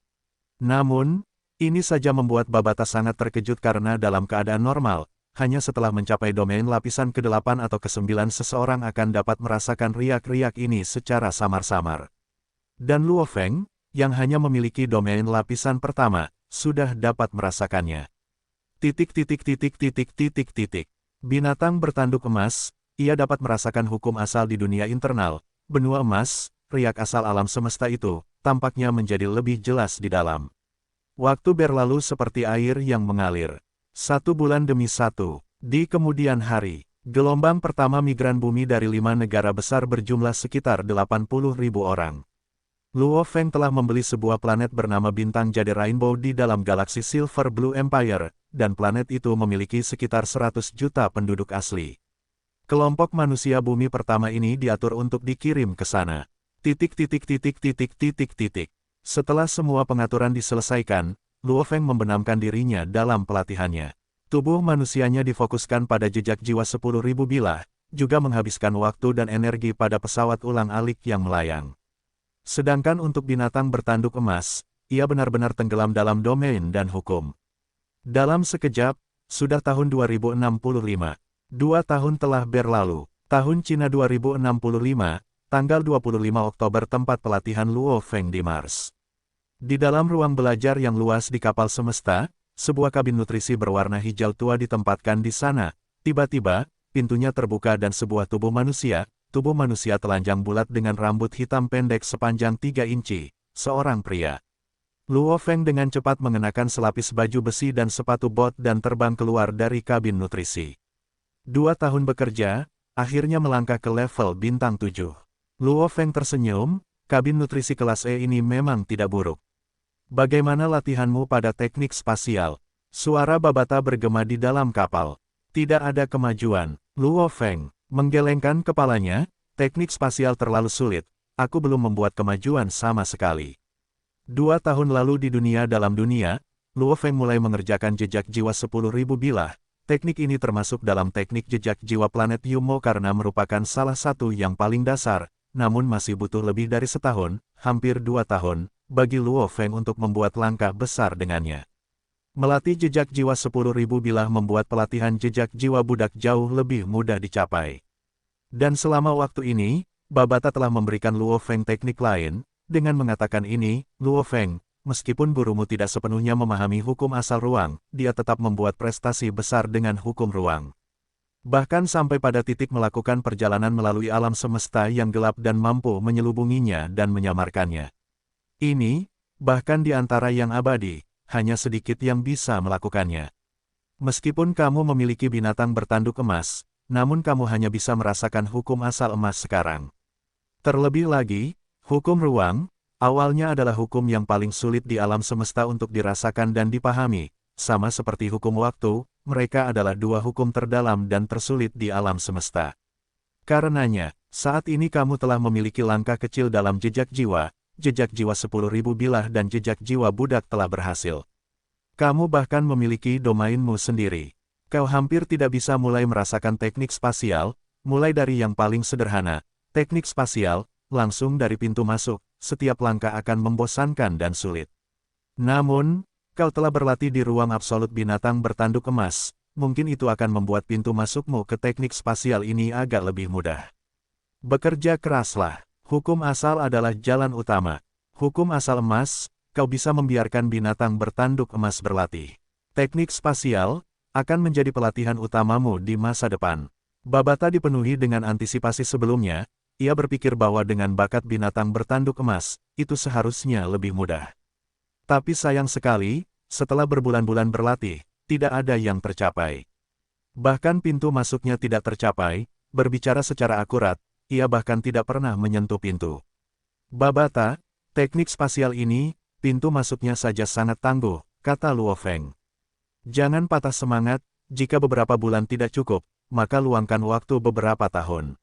Namun, ini saja membuat Babata sangat terkejut karena dalam keadaan normal, hanya setelah mencapai domain lapisan ke-8 atau ke-9 seseorang akan dapat merasakan riak-riak ini secara samar-samar. Dan Luo Feng, yang hanya memiliki domain lapisan pertama, sudah dapat merasakannya. Binatang bertanduk emas, ia dapat merasakan hukum asal di dunia internal, benua emas, riak asal alam semesta itu, tampaknya menjadi lebih jelas di dalam. Waktu berlalu seperti air yang mengalir. 1 bulan demi 1. Di kemudian hari, gelombang pertama migran bumi dari 5 negara besar berjumlah sekitar 80.000 orang. Luo Feng telah membeli sebuah planet bernama Bintang Jade Rainbow di dalam galaksi Silver Blue Empire, dan planet itu memiliki sekitar 100 juta penduduk asli. Kelompok manusia bumi pertama ini diatur untuk dikirim ke sana. Setelah semua pengaturan diselesaikan, Luo Feng membenamkan dirinya dalam pelatihannya. Tubuh manusianya difokuskan pada jejak jiwa 10.000 bilah, juga menghabiskan waktu dan energi pada pesawat ulang-alik yang melayang. Sedangkan untuk binatang bertanduk emas, ia benar-benar tenggelam dalam domain dan hukum. Dalam sekejap, sudah tahun 2065. 2 tahun telah berlalu. Tahun Cina 2065, tanggal 25 Oktober tempat pelatihan Luo Feng di Mars. Di dalam ruang belajar yang luas di kapal semesta, sebuah kabin nutrisi berwarna hijau tua ditempatkan di sana. Tiba-tiba, pintunya terbuka dan sebuah tubuh manusia telanjang bulat dengan rambut hitam pendek sepanjang 3 inci, seorang pria. Luo Feng dengan cepat mengenakan selapis baju besi dan sepatu bot dan terbang keluar dari kabin nutrisi. 2 tahun bekerja, akhirnya melangkah ke level bintang 7. Luo Feng tersenyum, kabin nutrisi kelas E ini memang tidak buruk. Bagaimana latihanmu pada teknik spasial? Suara Babata bergema di dalam kapal. Tidak ada kemajuan. Luo Feng menggelengkan kepalanya, teknik spasial terlalu sulit, aku belum membuat kemajuan sama sekali. 2 tahun lalu di dalam dunia, Luo Feng mulai mengerjakan jejak jiwa 10.000 bilah. Teknik ini termasuk dalam teknik jejak jiwa planet Yumo karena merupakan salah satu yang paling dasar, namun masih butuh lebih dari setahun, hampir 2 tahun, bagi Luo Feng untuk membuat langkah besar dengannya. Melatih jejak jiwa 10.000 bilah membuat pelatihan jejak jiwa budak jauh lebih mudah dicapai. Dan selama waktu ini, Babata telah memberikan Luo Feng teknik lain, dengan mengatakan ini, Luo Feng, meskipun gurumu tidak sepenuhnya memahami hukum asal ruang, dia tetap membuat prestasi besar dengan hukum ruang. Bahkan sampai pada titik melakukan perjalanan melalui alam semesta yang gelap dan mampu menyelubunginya dan menyamarkannya. Ini, bahkan di antara yang abadi, hanya sedikit yang bisa melakukannya. Meskipun kamu memiliki binatang bertanduk emas, namun kamu hanya bisa merasakan hukum asal emas sekarang. Terlebih lagi, hukum ruang, awalnya adalah hukum yang paling sulit di alam semesta untuk dirasakan dan dipahami. Sama seperti hukum waktu, mereka adalah 2 hukum terdalam dan tersulit di alam semesta. Karenanya, saat ini kamu telah memiliki langkah kecil dalam jejak jiwa 10.000 bilah dan jejak jiwa budak telah berhasil. Kamu bahkan memiliki domainmu sendiri. Kau hampir tidak bisa mulai merasakan teknik spasial, mulai dari yang paling sederhana, teknik spasial, langsung dari pintu masuk. Setiap langkah akan membosankan dan sulit. Namun, kau telah berlatih di ruang absolut binatang bertanduk emas, mungkin itu akan membuat pintu masukmu ke teknik spasial ini agak lebih mudah. Bekerja keraslah. Hukum asal adalah jalan utama. Hukum asal emas, kau bisa membiarkan binatang bertanduk emas berlatih. Teknik spasial akan menjadi pelatihan utamamu di masa depan. Babata dipenuhi dengan antisipasi sebelumnya. Ia berpikir bahwa dengan bakat binatang bertanduk emas, itu seharusnya lebih mudah. Tapi sayang sekali, setelah berbulan-bulan berlatih, tidak ada yang tercapai. Bahkan pintu masuknya tidak tercapai, berbicara secara akurat, ia bahkan tidak pernah menyentuh pintu. Babata, teknik spasial ini, pintu masuknya saja sangat tangguh, kata Luo Feng. Jangan patah semangat, jika beberapa bulan tidak cukup, maka luangkan waktu beberapa tahun.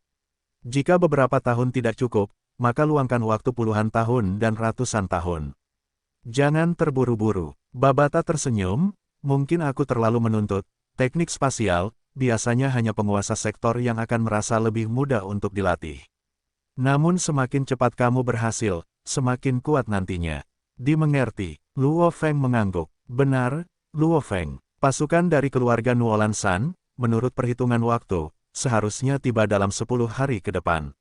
Jika beberapa tahun tidak cukup, maka luangkan waktu puluhan tahun dan ratusan tahun. Jangan terburu-buru. Babata tersenyum, mungkin aku terlalu menuntut. Teknik spasial, biasanya hanya penguasa sektor yang akan merasa lebih mudah untuk dilatih. Namun semakin cepat kamu berhasil, semakin kuat nantinya. Dimengerti, Luo Feng mengangguk. Benar, Luo Feng. Pasukan dari keluarga Nuolan San, menurut perhitungan waktu, seharusnya tiba dalam 10 hari ke depan.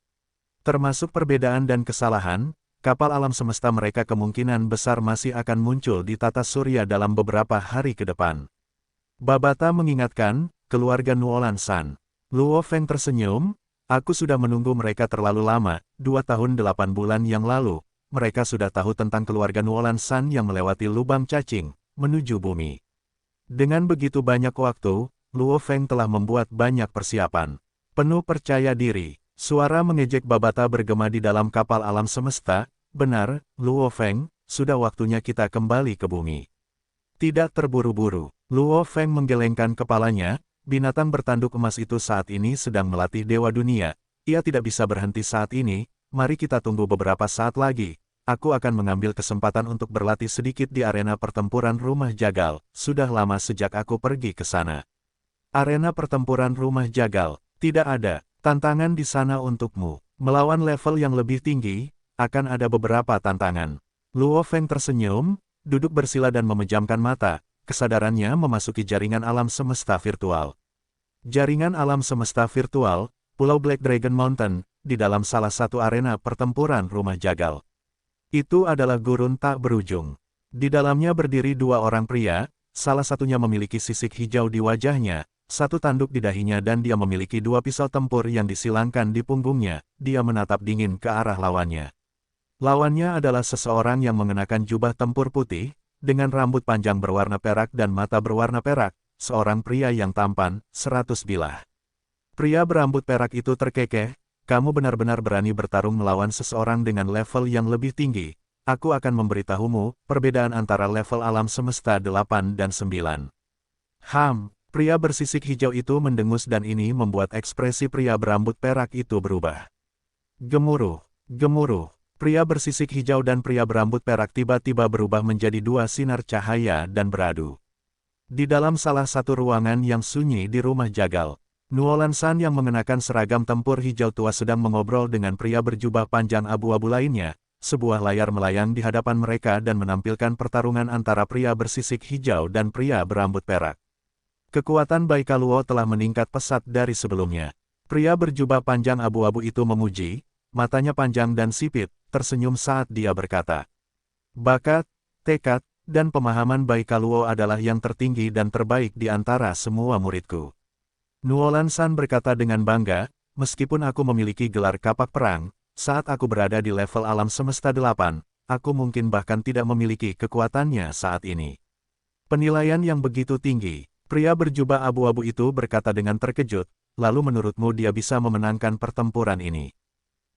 Termasuk perbedaan dan kesalahan, kapal alam semesta mereka kemungkinan besar masih akan muncul di tata surya dalam beberapa hari ke depan. Babata mengingatkan, keluarga Nuolan San. Luo Feng tersenyum, aku sudah menunggu mereka terlalu lama, 2 tahun 8 bulan yang lalu, mereka sudah tahu tentang keluarga Nuolan San yang melewati lubang cacing, menuju bumi. Dengan begitu banyak waktu, Luo Feng telah membuat banyak persiapan. Penuh percaya diri, suara mengejek Babata bergema di dalam kapal alam semesta. Benar, Luo Feng, sudah waktunya kita kembali ke bumi. Tidak terburu-buru, Luo Feng menggelengkan kepalanya, binatang bertanduk emas itu saat ini sedang melatih Dewa Dunia. Ia tidak bisa berhenti saat ini, mari kita tunggu beberapa saat lagi. Aku akan mengambil kesempatan untuk berlatih sedikit di arena pertempuran rumah jagal. Sudah lama sejak aku pergi ke sana. Arena pertempuran rumah jagal, tidak ada. Tantangan di sana untukmu. Melawan level yang lebih tinggi, akan ada beberapa tantangan. Luo Feng tersenyum, duduk bersila dan memejamkan mata, kesadarannya memasuki jaringan alam semesta virtual. Jaringan alam semesta virtual, Pulau Black Dragon Mountain, di dalam salah satu arena pertempuran rumah jagal. Itu adalah gurun tak berujung. Di dalamnya berdiri dua orang pria, salah satunya memiliki sisik hijau di wajahnya, satu tanduk di dahinya dan dia memiliki dua pisau tempur yang disilangkan di punggungnya, dia menatap dingin ke arah lawannya. Lawannya adalah seseorang yang mengenakan jubah tempur putih, dengan rambut panjang berwarna perak dan mata berwarna perak, seorang pria yang tampan, 100 bilah. Pria berambut perak itu terkekeh, kamu benar-benar berani bertarung melawan seseorang dengan level yang lebih tinggi. Aku akan memberitahumu, perbedaan antara level alam semesta 8 dan 9. Pria bersisik hijau itu mendengus dan ini membuat ekspresi pria berambut perak itu berubah. Gemuruh, gemuruh. Pria bersisik hijau dan pria berambut perak tiba-tiba berubah menjadi dua sinar cahaya dan beradu. Di dalam salah satu ruangan yang sunyi di rumah jagal, Nuolan San yang mengenakan seragam tempur hijau tua sedang mengobrol dengan pria berjubah panjang abu-abu lainnya. Sebuah layar melayang di hadapan mereka dan menampilkan pertarungan antara pria bersisik hijau dan pria berambut perak. Kekuatan Bai Kaluo telah meningkat pesat dari sebelumnya. Pria berjubah panjang abu-abu itu memuji, matanya panjang dan sipit, tersenyum saat dia berkata, "Bakat, tekad, dan pemahaman Bai Kaluo adalah yang tertinggi dan terbaik di antara semua muridku." Nuolan San berkata dengan bangga, "Meskipun aku memiliki gelar kapak perang, saat aku berada di level alam semesta 8, aku mungkin bahkan tidak memiliki kekuatannya saat ini." Penilaian yang begitu tinggi, pria berjubah abu-abu itu berkata dengan terkejut, "Lalu menurutmu dia bisa memenangkan pertempuran ini?"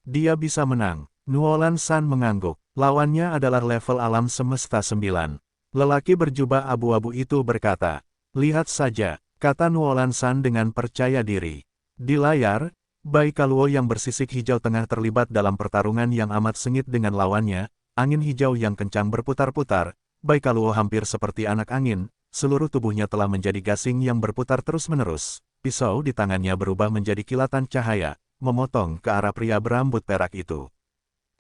"Dia bisa menang." Nuolan San mengangguk, lawannya adalah level alam semesta 9. Lelaki berjubah abu-abu itu berkata, "Lihat saja," kata Nuolan San dengan percaya diri. Di layar, Bai Kaluo yang bersisik hijau tengah terlibat dalam pertarungan yang amat sengit dengan lawannya, angin hijau yang kencang berputar-putar, Bai Kaluo hampir seperti anak angin, seluruh tubuhnya telah menjadi gasing yang berputar terus-menerus, pisau di tangannya berubah menjadi kilatan cahaya, memotong ke arah pria berambut perak itu.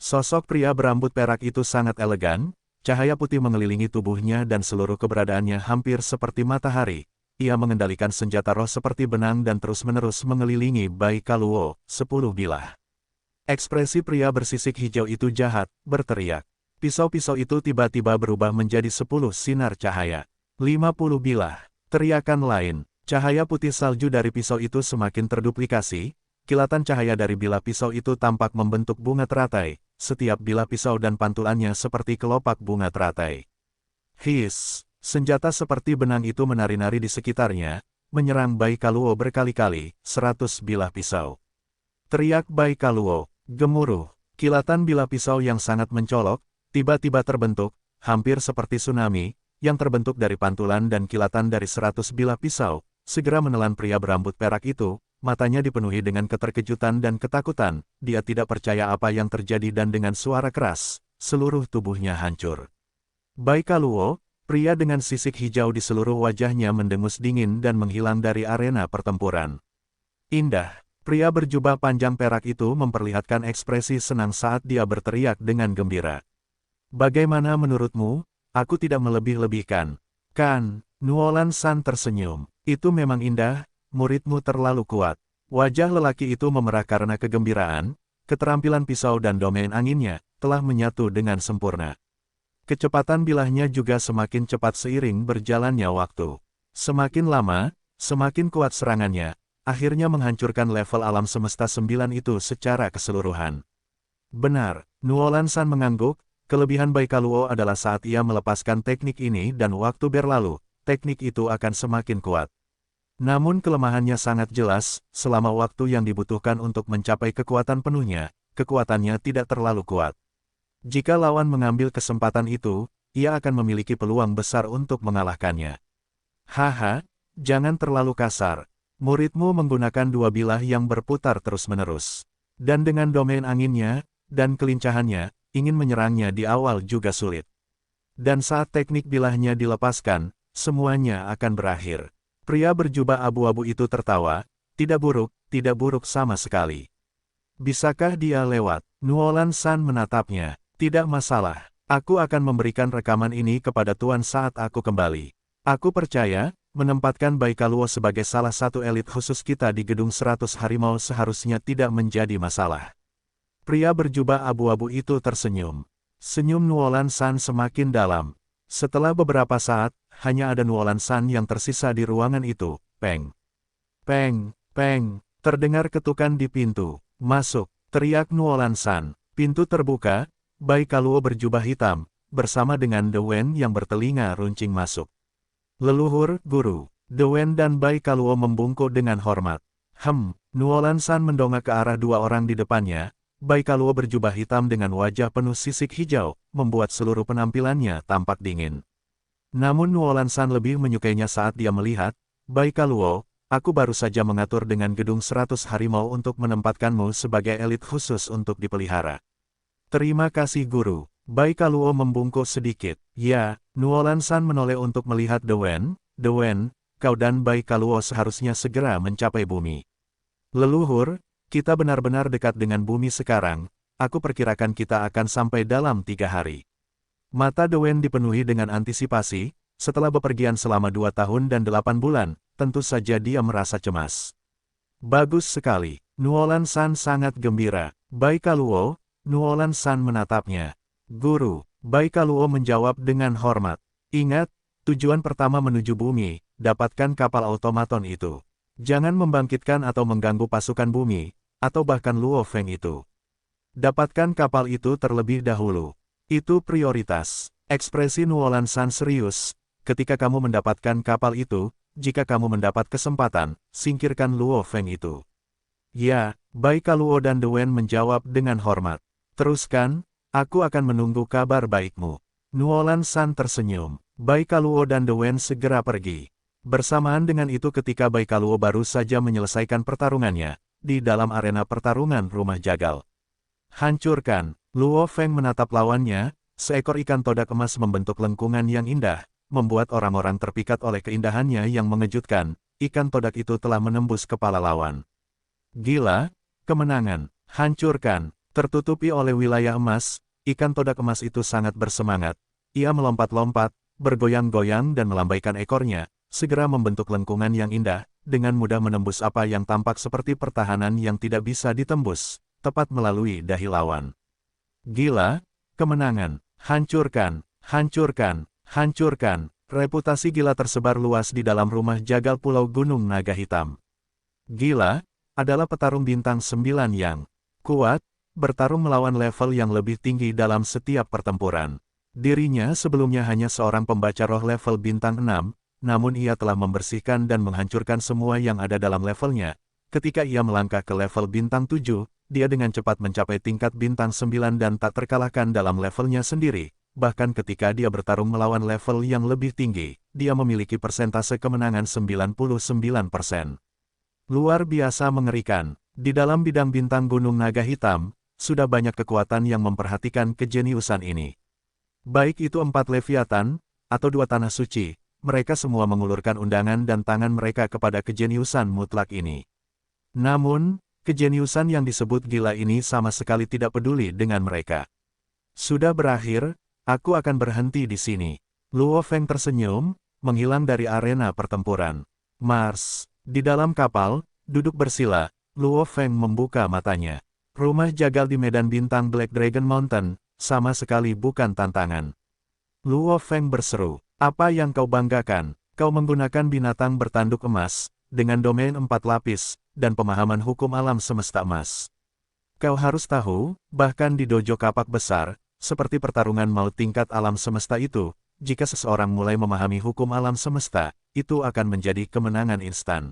Sosok pria berambut perak itu sangat elegan, cahaya putih mengelilingi tubuhnya dan seluruh keberadaannya hampir seperti matahari. Ia mengendalikan senjata roh seperti benang dan terus-menerus mengelilingi Bai Kaluo, 10 bilah. Ekspresi pria bersisik hijau itu jahat, berteriak. Pisau-pisau itu tiba-tiba berubah menjadi 10 sinar cahaya. 50 bilah. Teriakan lain, cahaya putih salju dari pisau itu semakin terduplikasi, kilatan cahaya dari bilah pisau itu tampak membentuk bunga teratai. Setiap bilah pisau dan pantulannya seperti kelopak bunga teratai. Hiss, senjata seperti benang itu menari-nari di sekitarnya, menyerang Bai Kaluo berkali-kali, 100 bilah pisau. Teriak Bai Kaluo, gemuruh, kilatan bilah pisau yang sangat mencolok, tiba-tiba terbentuk, hampir seperti tsunami, yang terbentuk dari pantulan dan kilatan dari 100 bilah pisau, segera menelan pria berambut perak itu. Matanya dipenuhi dengan keterkejutan dan ketakutan, dia tidak percaya apa yang terjadi dan dengan suara keras, seluruh tubuhnya hancur. Bai Kaluo, pria dengan sisik hijau di seluruh wajahnya mendengus dingin dan menghilang dari arena pertempuran. Indah, pria berjubah panjang perak itu memperlihatkan ekspresi senang saat dia berteriak dengan gembira. "Bagaimana menurutmu? Aku tidak melebih-lebihkan, kan?" Nuolan San tersenyum. "Itu memang indah. Muridmu terlalu kuat." Wajah lelaki itu memerah karena kegembiraan, keterampilan pisau dan domain anginnya telah menyatu dengan sempurna. Kecepatan bilahnya juga semakin cepat seiring berjalannya waktu. Semakin lama, semakin kuat serangannya, akhirnya menghancurkan level alam semesta 9 itu secara keseluruhan. Benar, Nuolan San mengangguk, kelebihan Bai Kaluo adalah saat ia melepaskan teknik ini dan waktu berlalu, teknik itu akan semakin kuat. Namun kelemahannya sangat jelas, selama waktu yang dibutuhkan untuk mencapai kekuatan penuhnya, kekuatannya tidak terlalu kuat. Jika lawan mengambil kesempatan itu, ia akan memiliki peluang besar untuk mengalahkannya. "Haha, jangan terlalu kasar. Muridmu menggunakan dua bilah yang berputar terus-menerus. Dan dengan domain anginnya, dan kelincahannya, ingin menyerangnya di awal juga sulit. Dan saat teknik bilahnya dilepaskan, semuanya akan berakhir." Pria berjubah abu-abu itu tertawa, tidak buruk sama sekali. Bisakah dia lewat? Nuolan San menatapnya. Tidak masalah. Aku akan memberikan rekaman ini kepada Tuan saat aku kembali. Aku percaya, menempatkan Baikaluo sebagai salah satu elit khusus kita di Gedung 100 Harimau seharusnya tidak menjadi masalah. Pria berjubah abu-abu itu tersenyum. Senyum Nuolan San semakin dalam. Setelah beberapa saat, hanya ada Nuolan San yang tersisa di ruangan itu. Peng. Peng, peng, terdengar ketukan di pintu. Masuk, teriak Nuolan San. Pintu terbuka, Baikaluo berjubah hitam, bersama dengan Dewen yang bertelinga runcing masuk. Leluhur, guru. Dewen dan Baikaluo membungkuk dengan hormat. Nuolan San mendongak ke arah dua orang di depannya. Baikaluo berjubah hitam dengan wajah penuh sisik hijau, membuat seluruh penampilannya tampak dingin. Namun Nuolan San lebih menyukainya saat dia melihat, Baikaluo, aku baru saja mengatur dengan Gedung 100 Harimau untuk menempatkanmu sebagai elit khusus untuk dipelihara. Terima kasih guru. Baikaluo membungkuk sedikit. Ya, Nuolan San menoleh untuk melihat Dewen. Dewen, kau dan Baikaluo seharusnya segera mencapai bumi. Leluhur, kita benar-benar dekat dengan bumi sekarang, aku perkirakan kita akan sampai dalam 3 hari. Mata Dewen dipenuhi dengan antisipasi, setelah bepergian selama 2 tahun dan 8 bulan, tentu saja dia merasa cemas. Bagus sekali, Nuolan San sangat gembira. Baikaluo, Nuolan San menatapnya. Guru, Baikaluo menjawab dengan hormat. Ingat, tujuan pertama menuju bumi, dapatkan kapal otomaton itu. Jangan membangkitkan atau mengganggu pasukan bumi, atau bahkan Luo Feng itu. Dapatkan kapal itu terlebih dahulu. Itu prioritas. Ekspresi Nuolan San serius. Ketika kamu mendapatkan kapal itu, jika kamu mendapat kesempatan, singkirkan Luo Feng itu. Ya, Baikaluo dan Dewen menjawab dengan hormat. Teruskan, aku akan menunggu kabar baikmu. Nuolan San tersenyum. Baikaluo dan Dewen segera pergi. Bersamaan dengan itu ketika Baikaluo baru saja menyelesaikan pertarungannya, di dalam arena pertarungan rumah jagal. Hancurkan, Luo Feng menatap lawannya, seekor ikan todak emas membentuk lengkungan yang indah, membuat orang-orang terpikat oleh keindahannya yang mengejutkan, ikan todak itu telah menembus kepala lawan. Gila, kemenangan, hancurkan, tertutupi oleh wilayah emas, ikan todak emas itu sangat bersemangat, ia melompat-lompat, bergoyang-goyang dan melambaikan ekornya, segera membentuk lengkungan yang indah, dengan mudah menembus apa yang tampak seperti pertahanan yang tidak bisa ditembus, tepat melalui dahi lawan. Gila, kemenangan, hancurkan, hancurkan, hancurkan, reputasi Gila tersebar luas di dalam rumah jagal Pulau Gunung Naga Hitam. Gila, adalah petarung bintang 9 yang kuat, bertarung melawan level yang lebih tinggi dalam setiap pertempuran. Dirinya sebelumnya hanya seorang pembaca roh level bintang 6, namun ia telah membersihkan dan menghancurkan semua yang ada dalam levelnya. Ketika ia melangkah ke level bintang 7, dia dengan cepat mencapai tingkat bintang 9 dan tak terkalahkan dalam levelnya sendiri. Bahkan ketika dia bertarung melawan level yang lebih tinggi, dia memiliki persentase kemenangan 99%. Luar biasa mengerikan. Di dalam bidang bintang Gunung Naga Hitam, sudah banyak kekuatan yang memperhatikan kejeniusan ini. Baik itu 4 Leviathan, atau 2 Tanah Suci, mereka semua mengulurkan undangan dan tangan mereka kepada kejeniusan mutlak ini. Namun, kejeniusan yang disebut gila ini sama sekali tidak peduli dengan mereka. Sudah berakhir, aku akan berhenti di sini. Luo Feng tersenyum, menghilang dari arena pertempuran. Mars, di dalam kapal, duduk bersila, Luo Feng membuka matanya. Rumah jagal di medan bintang Black Dragon Mountain, sama sekali bukan tantangan. Luo Feng berseru. Apa yang kau banggakan? Kau menggunakan binatang bertanduk emas, dengan domain 4 lapis, dan pemahaman hukum alam semesta emas. Kau harus tahu, bahkan di dojo kapak besar, seperti pertarungan maut tingkat alam semesta itu, jika seseorang mulai memahami hukum alam semesta, itu akan menjadi kemenangan instan.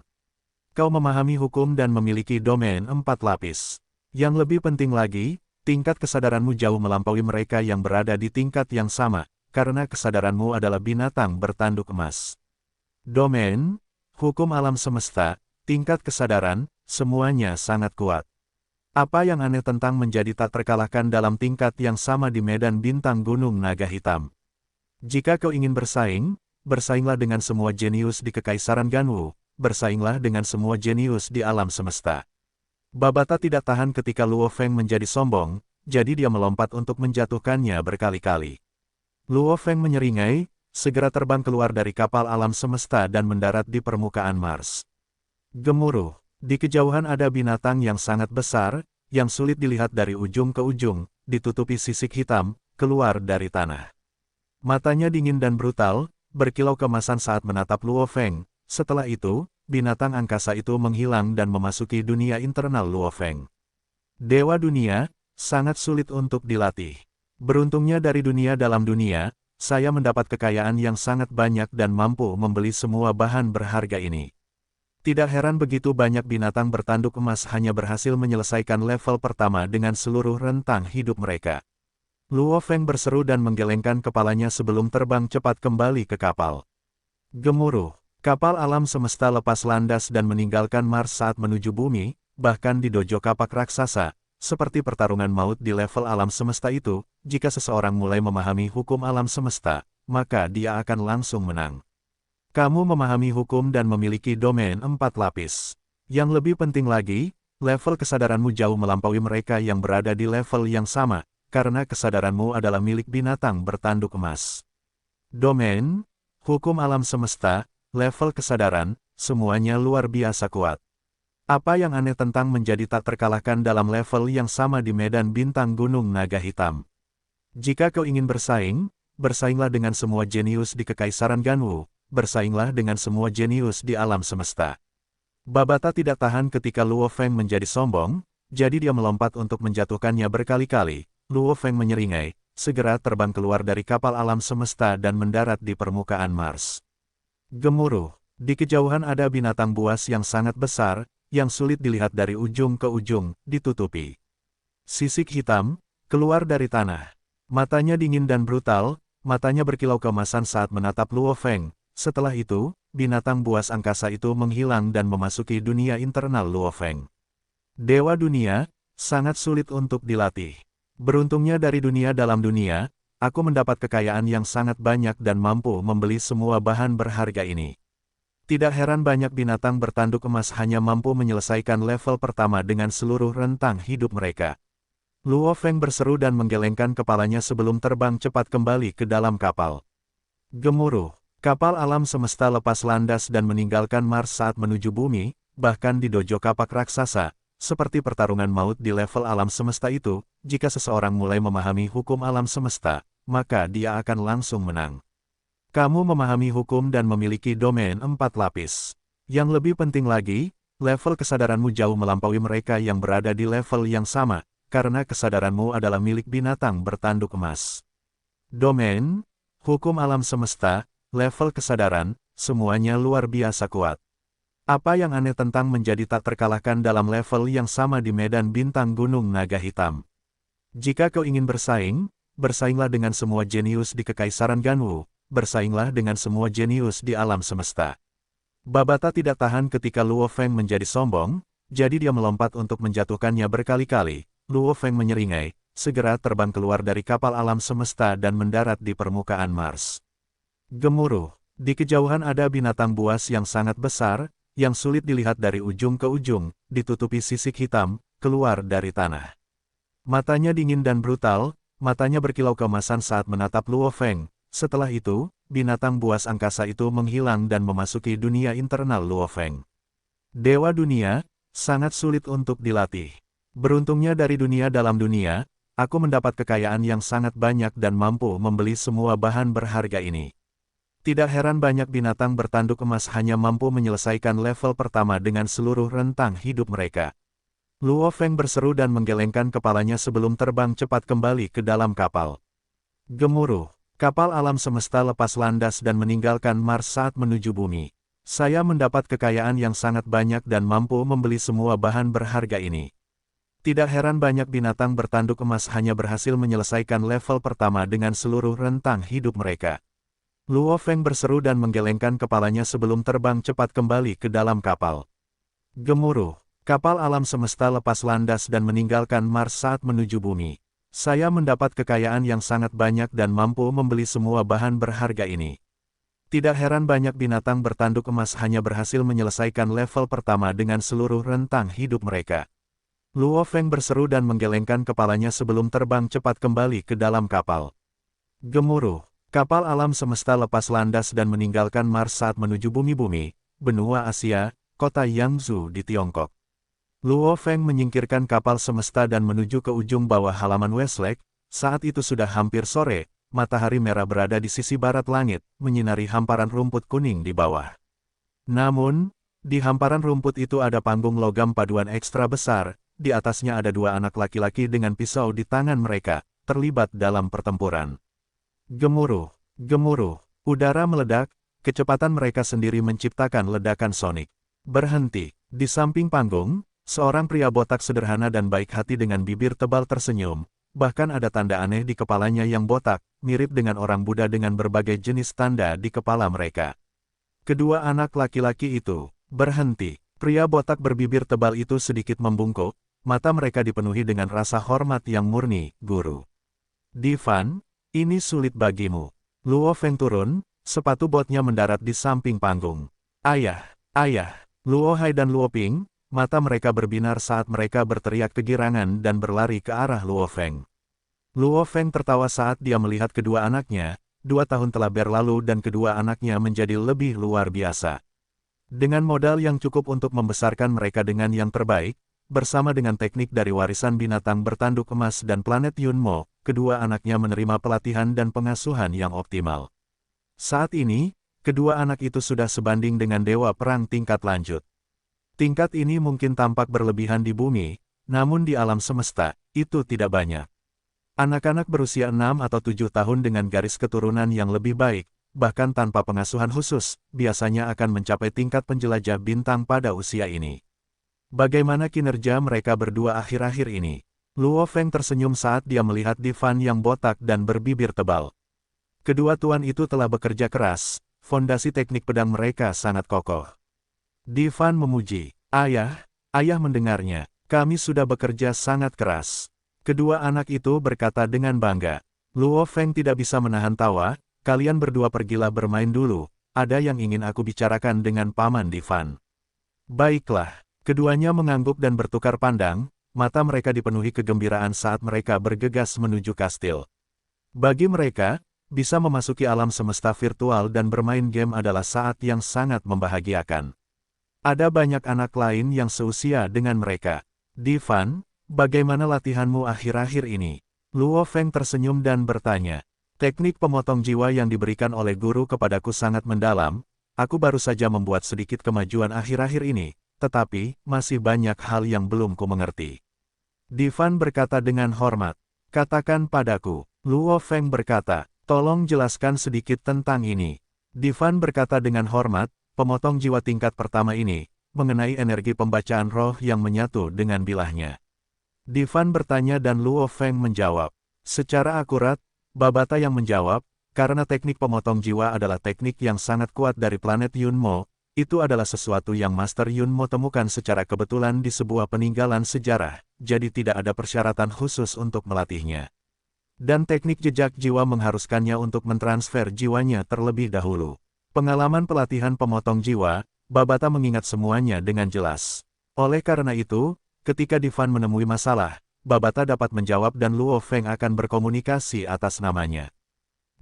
Kau memahami hukum dan memiliki domain 4 lapis. Yang lebih penting lagi, tingkat kesadaranmu jauh melampaui mereka yang berada di tingkat yang sama, karena kesadaranmu adalah binatang bertanduk emas. Domain, hukum alam semesta, tingkat kesadaran, semuanya sangat kuat. Apa yang aneh tentang menjadi tak terkalahkan dalam tingkat yang sama di medan bintang Gunung Naga Hitam? Jika kau ingin bersaing, bersainglah dengan semua jenius di Kekaisaran Ganwu, bersainglah dengan semua jenius di alam semesta. Babata tidak tahan ketika Luo Feng menjadi sombong, jadi dia melompat untuk menjatuhkannya berkali-kali. Luo Feng menyeringai, segera terbang keluar dari kapal alam semesta dan mendarat di permukaan Mars. Gemuruh. Di kejauhan ada binatang yang sangat besar, yang sulit dilihat dari ujung ke ujung, ditutupi sisik hitam, keluar dari tanah. Matanya dingin dan brutal, berkilau kemasan saat menatap Luo Feng. Setelah itu, binatang angkasa itu menghilang dan memasuki dunia internal Luo Feng. Dewa dunia, sangat sulit untuk dilatih. Beruntungnya dari dunia dalam dunia, saya mendapat kekayaan yang sangat banyak dan mampu membeli semua bahan berharga ini. Tidak heran begitu banyak binatang bertanduk emas hanya berhasil menyelesaikan level pertama dengan seluruh rentang hidup mereka. Luo Feng berseru dan menggelengkan kepalanya sebelum terbang cepat kembali ke kapal. Gemuruh. Kapal alam semesta lepas landas dan meninggalkan Mars saat menuju bumi, bahkan di dojo kapak raksasa, seperti pertarungan maut di level alam semesta itu, jika seseorang mulai memahami hukum alam semesta, maka dia akan langsung menang. Kamu memahami hukum dan memiliki domain 4 lapis. Yang lebih penting lagi, level kesadaranmu jauh melampaui mereka yang berada di level yang sama, karena kesadaranmu adalah milik binatang bertanduk emas. Domain, hukum alam semesta, level kesadaran, semuanya luar biasa kuat. Apa yang aneh tentang menjadi tak terkalahkan dalam level yang sama di medan bintang Gunung Naga Hitam? Jika kau ingin bersaing, bersainglah dengan semua jenius di Kekaisaran Ganwu. Bersainglah dengan semua jenius di alam semesta. Babata tidak tahan ketika Luo Feng menjadi sombong, jadi dia melompat untuk menjatuhkannya berkali-kali. Luo Feng menyeringai, segera terbang keluar dari kapal alam semesta dan mendarat di permukaan Mars. Gemuruh. Di kejauhan ada binatang buas yang sangat besar, yang sulit dilihat dari ujung ke ujung, ditutupi sisik hitam, keluar dari tanah. Matanya dingin dan brutal, matanya berkilau keemasan saat menatap Luo Feng. Setelah itu, binatang buas angkasa itu menghilang dan memasuki dunia internal Luo Feng. Dewa dunia, sangat sulit untuk dilatih. Beruntungnya dari dunia dalam dunia, aku mendapat kekayaan yang sangat banyak dan mampu membeli semua bahan berharga ini. Tidak heran banyak binatang bertanduk emas hanya mampu menyelesaikan level pertama dengan seluruh rentang hidup mereka. Luo Feng berseru dan menggelengkan kepalanya sebelum terbang cepat kembali ke dalam kapal. Gemuruh. Kapal alam semesta lepas landas dan meninggalkan Mars saat menuju bumi, bahkan di dojo kapak raksasa, seperti pertarungan maut di level alam semesta itu, jika seseorang mulai memahami hukum alam semesta, maka dia akan langsung menang. Kamu memahami hukum dan memiliki domain 4 lapis. Yang lebih penting lagi, level kesadaranmu jauh melampaui mereka yang berada di level yang sama, karena kesadaranmu adalah milik binatang bertanduk emas. Domain, hukum alam semesta, level kesadaran, semuanya luar biasa kuat. Apa yang aneh tentang menjadi tak terkalahkan dalam level yang sama di medan bintang Gunung Naga Hitam? Jika kau ingin bersaing, bersainglah dengan semua jenius di Kekaisaran Ganwu, bersainglah dengan semua jenius di alam semesta. Babata tidak tahan ketika Luo Feng menjadi sombong, jadi dia melompat untuk menjatuhkannya berkali-kali. Luo Feng menyeringai, segera terbang keluar dari kapal alam semesta dan mendarat di permukaan Mars. Gemuruh. Di kejauhan ada binatang buas yang sangat besar, yang sulit dilihat dari ujung ke ujung, ditutupi sisik hitam, keluar dari tanah. Matanya dingin dan brutal, matanya berkilau keemasan saat menatap Luo Feng. Setelah itu, binatang buas angkasa itu menghilang dan memasuki dunia internal Luo Feng. Dewa dunia, sangat sulit untuk dilatih. Beruntungnya dari dunia dalam dunia, aku mendapat kekayaan yang sangat banyak dan mampu membeli semua bahan berharga ini. Tidak heran banyak binatang bertanduk emas hanya mampu menyelesaikan level pertama dengan seluruh rentang hidup mereka. Luo Feng berseru dan menggelengkan kepalanya sebelum terbang cepat kembali ke dalam kapal. Gemuruh. Kapal alam semesta lepas landas dan meninggalkan Mars saat menuju bumi. Saya mendapat kekayaan yang sangat banyak dan mampu membeli semua bahan berharga ini. Tidak heran banyak binatang bertanduk emas hanya berhasil menyelesaikan level pertama dengan seluruh rentang hidup mereka. Luo Feng berseru dan menggelengkan kepalanya sebelum terbang cepat kembali ke dalam kapal. Gemuruh. Kapal alam semesta lepas landas dan meninggalkan Mars saat menuju bumi. Saya mendapat kekayaan yang sangat banyak dan mampu membeli semua bahan berharga ini. Tidak heran banyak binatang bertanduk emas hanya berhasil menyelesaikan level pertama dengan seluruh rentang hidup mereka. Luo Feng berseru dan menggelengkan kepalanya sebelum terbang cepat kembali ke dalam kapal. Gemuruh. Kapal alam semesta lepas landas dan meninggalkan Mars saat menuju bumi-bumi, benua Asia, kota Yangzhou di Tiongkok. Luo Feng menyingkirkan kapal semesta dan menuju ke ujung bawah halaman Westlake. Saat itu sudah hampir sore, matahari merah berada di sisi barat langit, menyinari hamparan rumput kuning di bawah. Namun, di hamparan rumput itu ada panggung logam paduan ekstra besar, di atasnya ada dua anak laki-laki dengan pisau di tangan mereka, terlibat dalam pertempuran. Gemuruh, gemuruh, udara meledak, kecepatan mereka sendiri menciptakan ledakan sonik. Berhenti, di samping panggung, seorang pria botak sederhana dan baik hati dengan bibir tebal tersenyum. Bahkan ada tanda aneh di kepalanya yang botak, mirip dengan orang Buddha dengan berbagai jenis tanda di kepala mereka. Kedua anak laki-laki itu berhenti. Pria botak berbibir tebal itu sedikit membungkuk, mata mereka dipenuhi dengan rasa hormat yang murni, "Guru Divan, ini sulit bagimu." Luo Feng turun, sepatu botnya mendarat di samping panggung. "Ayah, ayah!" Luo Hai dan Luo Ping, mata mereka berbinar saat mereka berteriak kegirangan dan berlari ke arah Luo Feng. Luo Feng tertawa saat dia melihat kedua anaknya. 2 tahun telah berlalu dan kedua anaknya menjadi lebih luar biasa. Dengan modal yang cukup untuk membesarkan mereka dengan yang terbaik, bersama dengan teknik dari warisan binatang bertanduk emas dan planet Yunmo, kedua anaknya menerima pelatihan dan pengasuhan yang optimal. Saat ini, kedua anak itu sudah sebanding dengan dewa perang tingkat lanjut. Tingkat ini mungkin tampak berlebihan di bumi, namun di alam semesta, itu tidak banyak. Anak-anak berusia 6 atau 7 tahun dengan garis keturunan yang lebih baik, bahkan tanpa pengasuhan khusus, biasanya akan mencapai tingkat penjelajah bintang pada usia ini. Bagaimana kinerja mereka berdua akhir-akhir ini? Luo Feng tersenyum saat dia melihat Divan yang botak dan berbibir tebal. Kedua tuan itu telah bekerja keras, fondasi teknik pedang mereka sangat kokoh. Divan memuji, "Ayah, ayah mendengarnya, kami sudah bekerja sangat keras." Kedua anak itu berkata dengan bangga. Luo Feng tidak bisa menahan tawa, "Kalian berdua pergilah bermain dulu, ada yang ingin aku bicarakan dengan Paman Divan." Baiklah, keduanya mengangguk dan bertukar pandang, mata mereka dipenuhi kegembiraan saat mereka bergegas menuju kastil. Bagi mereka, bisa memasuki alam semesta virtual dan bermain game adalah saat yang sangat membahagiakan. Ada banyak anak lain yang seusia dengan mereka. "Divan, bagaimana latihanmu akhir-akhir ini?" Luo Feng tersenyum dan bertanya. "Teknik pemotong jiwa yang diberikan oleh guru kepadaku sangat mendalam, aku baru saja membuat sedikit kemajuan akhir-akhir ini, tetapi masih banyak hal yang belum ku mengerti." Divan berkata dengan hormat. "Katakan padaku." Luo Feng berkata, "Tolong jelaskan sedikit tentang ini." Divan berkata dengan hormat, "Pemotong jiwa tingkat pertama ini, mengenai energi pembacaan roh yang menyatu dengan bilahnya." Divan bertanya dan Luo Feng menjawab. Secara akurat, Babata yang menjawab, karena teknik pemotong jiwa adalah teknik yang sangat kuat dari planet Yunmo, itu adalah sesuatu yang Master Yunmo temukan secara kebetulan di sebuah peninggalan sejarah, jadi tidak ada persyaratan khusus untuk melatihnya. Dan teknik jejak jiwa mengharuskannya untuk mentransfer jiwanya terlebih dahulu. Pengalaman pelatihan pemotong jiwa, Babata mengingat semuanya dengan jelas. Oleh karena itu, ketika Divan menemui masalah, Babata dapat menjawab dan Luo Feng akan berkomunikasi atas namanya.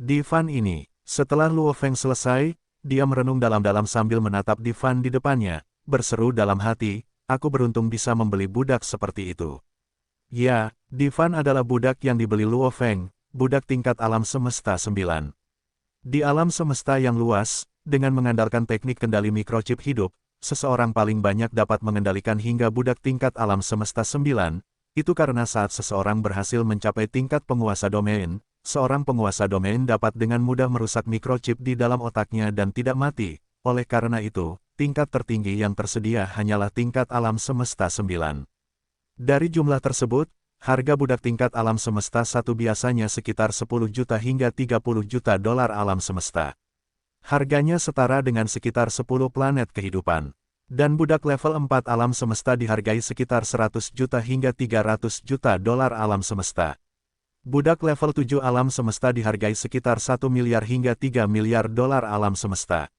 Divan ini, setelah Luo Feng selesai, dia merenung dalam-dalam sambil menatap Divan di depannya, berseru dalam hati, "Aku beruntung bisa membeli budak seperti itu." Ya, Divan adalah budak yang dibeli Luo Feng, budak tingkat alam semesta 9. Di alam semesta yang luas, dengan mengandalkan teknik kendali mikrochip hidup, seseorang paling banyak dapat mengendalikan hingga budak tingkat alam semesta 9, itu karena saat seseorang berhasil mencapai tingkat penguasa domain, seorang penguasa domain dapat dengan mudah merusak mikrochip di dalam otaknya dan tidak mati. Oleh karena itu, tingkat tertinggi yang tersedia hanyalah tingkat alam semesta 9. Dari jumlah tersebut, harga budak tingkat alam semesta 1 biasanya sekitar 10 juta hingga 30 juta dolar alam semesta. Harganya setara dengan sekitar 10 planet kehidupan. Dan budak level 4 alam semesta dihargai sekitar 100 juta hingga 300 juta dolar alam semesta. Budak level 7 alam semesta dihargai sekitar 1 miliar hingga 3 miliar dolar alam semesta.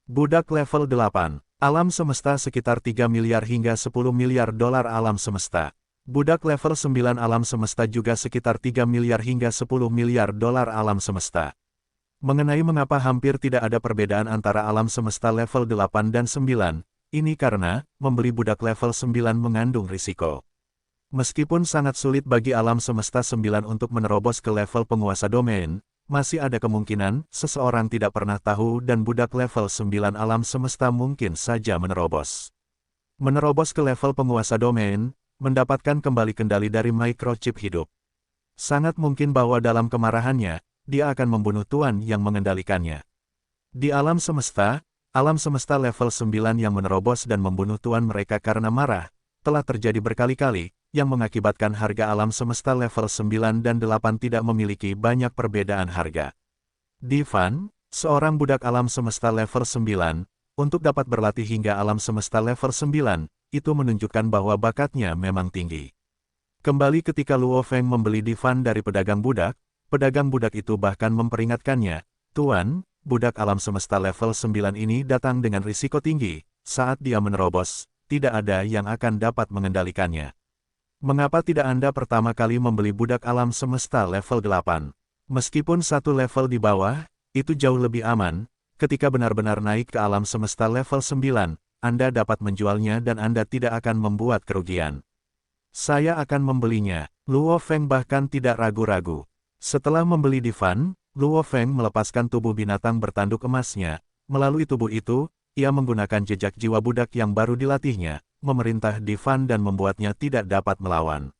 Budak level 8 alam semesta sekitar 3 miliar hingga 10 miliar dolar alam semesta. Budak level 9 alam semesta juga sekitar 3 miliar hingga 10 miliar dolar alam semesta. Mengenai mengapa hampir tidak ada perbedaan antara alam semesta level 8 dan 9, ini karena membeli budak level 9 mengandung risiko. Meskipun sangat sulit bagi alam semesta 9 untuk menerobos ke level penguasa domain, masih ada kemungkinan seseorang tidak pernah tahu dan budak level 9 alam semesta mungkin saja menerobos. Menerobos ke level penguasa domain, mendapatkan kembali kendali dari microchip hidup. Sangat mungkin bahwa dalam kemarahannya, dia akan membunuh tuan yang mengendalikannya. Di alam semesta level 9 yang menerobos dan membunuh tuan mereka karena marah, telah terjadi berkali-kali, yang mengakibatkan harga alam semesta level 9 dan 8 tidak memiliki banyak perbedaan harga. Divan, seorang budak alam semesta level 9, untuk dapat berlatih hingga alam semesta level 9, itu menunjukkan bahwa bakatnya memang tinggi. Kembali ketika Luo Feng membeli Divan dari pedagang budak itu bahkan memperingatkannya, "Tuan, budak alam semesta level 9 ini datang dengan risiko tinggi, saat dia menerobos, tidak ada yang akan dapat mengendalikannya. Mengapa tidak Anda pertama kali membeli budak alam semesta level 8? Meskipun satu level di bawah, itu jauh lebih aman, ketika benar-benar naik ke alam semesta level 9, Anda dapat menjualnya dan Anda tidak akan membuat kerugian. Saya akan membelinya." Luo Feng bahkan tidak ragu-ragu. Setelah membeli Divan, Luo Feng melepaskan tubuh binatang bertanduk emasnya. Melalui tubuh itu, ia menggunakan jejak jiwa budak yang baru dilatihnya, memerintah Divan dan membuatnya tidak dapat melawan.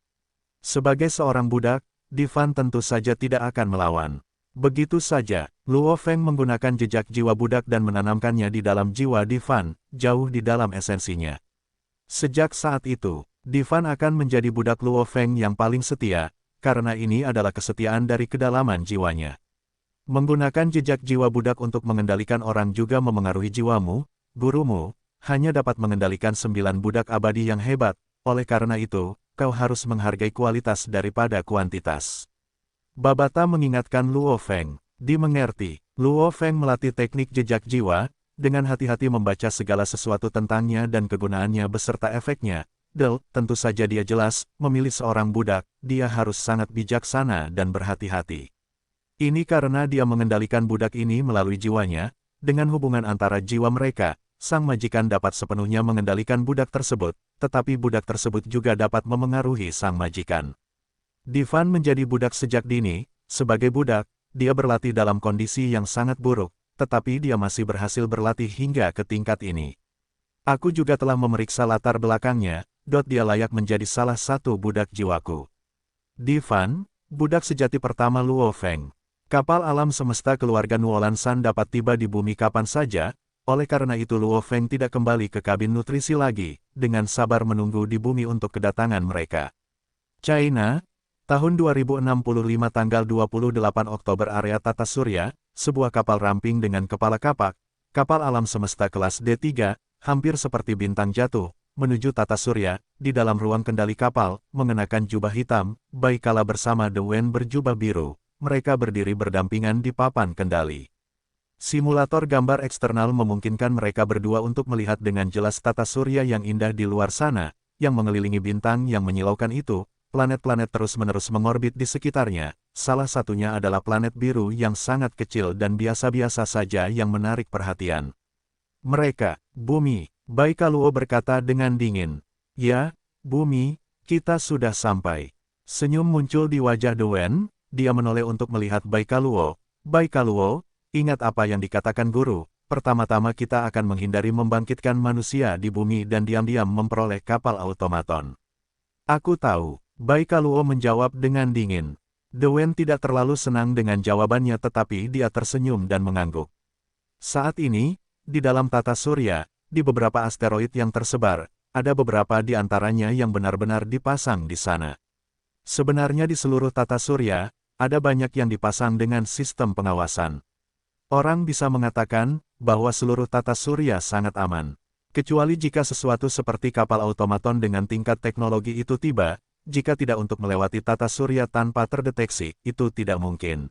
Sebagai seorang budak, Divan tentu saja tidak akan melawan. Begitu saja, Luo Feng menggunakan jejak jiwa budak dan menanamkannya di dalam jiwa Divan, jauh di dalam esensinya. Sejak saat itu, Divan akan menjadi budak Luo Feng yang paling setia, karena ini adalah kesetiaan dari kedalaman jiwanya. Menggunakan jejak jiwa budak untuk mengendalikan orang juga memengaruhi jiwamu, gurumu, hanya dapat mengendalikan 9 budak abadi yang hebat, oleh karena itu, kau harus menghargai kualitas daripada kuantitas. Babata mengingatkan Luo Feng. Dimengerti, Luo Feng melatih teknik jejak jiwa, dengan hati-hati membaca segala sesuatu tentangnya dan kegunaannya beserta efeknya. Tentu saja dia jelas, memilih seorang budak, dia harus sangat bijaksana dan berhati-hati. Ini karena dia mengendalikan budak ini melalui jiwanya, dengan hubungan antara jiwa mereka, sang majikan dapat sepenuhnya mengendalikan budak tersebut, tetapi budak tersebut juga dapat memengaruhi sang majikan. Divan menjadi budak sejak dini, sebagai budak, dia berlatih dalam kondisi yang sangat buruk, tetapi dia masih berhasil berlatih hingga ke tingkat ini. Aku juga telah memeriksa latar belakangnya, dia layak menjadi salah satu budak jiwaku. Divan, budak sejati pertama Luo Feng. Kapal alam semesta keluarga Nuolan San dapat tiba di bumi kapan saja, oleh karena itu Luo Feng tidak kembali ke kabin nutrisi lagi, dengan sabar menunggu di bumi untuk kedatangan mereka. China, tahun 2065 tanggal 28 Oktober area Tata Surya, sebuah kapal ramping dengan kepala kapak, kapal alam semesta kelas D3, hampir seperti bintang jatuh, menuju Tata Surya, di dalam ruang kendali kapal, mengenakan jubah hitam, Baikala bersama The Wen berjubah biru. Mereka berdiri berdampingan di papan kendali. Simulator gambar eksternal memungkinkan mereka berdua untuk melihat dengan jelas tata surya yang indah di luar sana, yang mengelilingi bintang yang menyilaukan itu. Planet-planet terus-menerus mengorbit di sekitarnya, salah satunya adalah planet biru yang sangat kecil dan biasa-biasa saja yang menarik perhatian. Mereka, Bumi, Baikaluo berkata dengan dingin. Ya, Bumi, kita sudah sampai. Senyum muncul di wajah The Wen. Dia menoleh untuk melihat Baikaluo. Baikaluo, ingat apa yang dikatakan guru, pertama-tama kita akan menghindari membangkitkan manusia di bumi dan diam-diam memperoleh kapal automaton. Aku tahu, Baikaluo menjawab dengan dingin. The Wen tidak terlalu senang dengan jawabannya tetapi dia tersenyum dan mengangguk. Saat ini, di dalam tata surya, di beberapa asteroid yang tersebar, ada beberapa di antaranya yang benar-benar dipasang di sana. Sebenarnya di seluruh tata surya, ada banyak yang dipasang dengan sistem pengawasan. Orang bisa mengatakan bahwa seluruh tata surya sangat aman. Kecuali jika sesuatu seperti kapal automaton dengan tingkat teknologi itu tiba, jika tidak untuk melewati tata surya tanpa terdeteksi, itu tidak mungkin.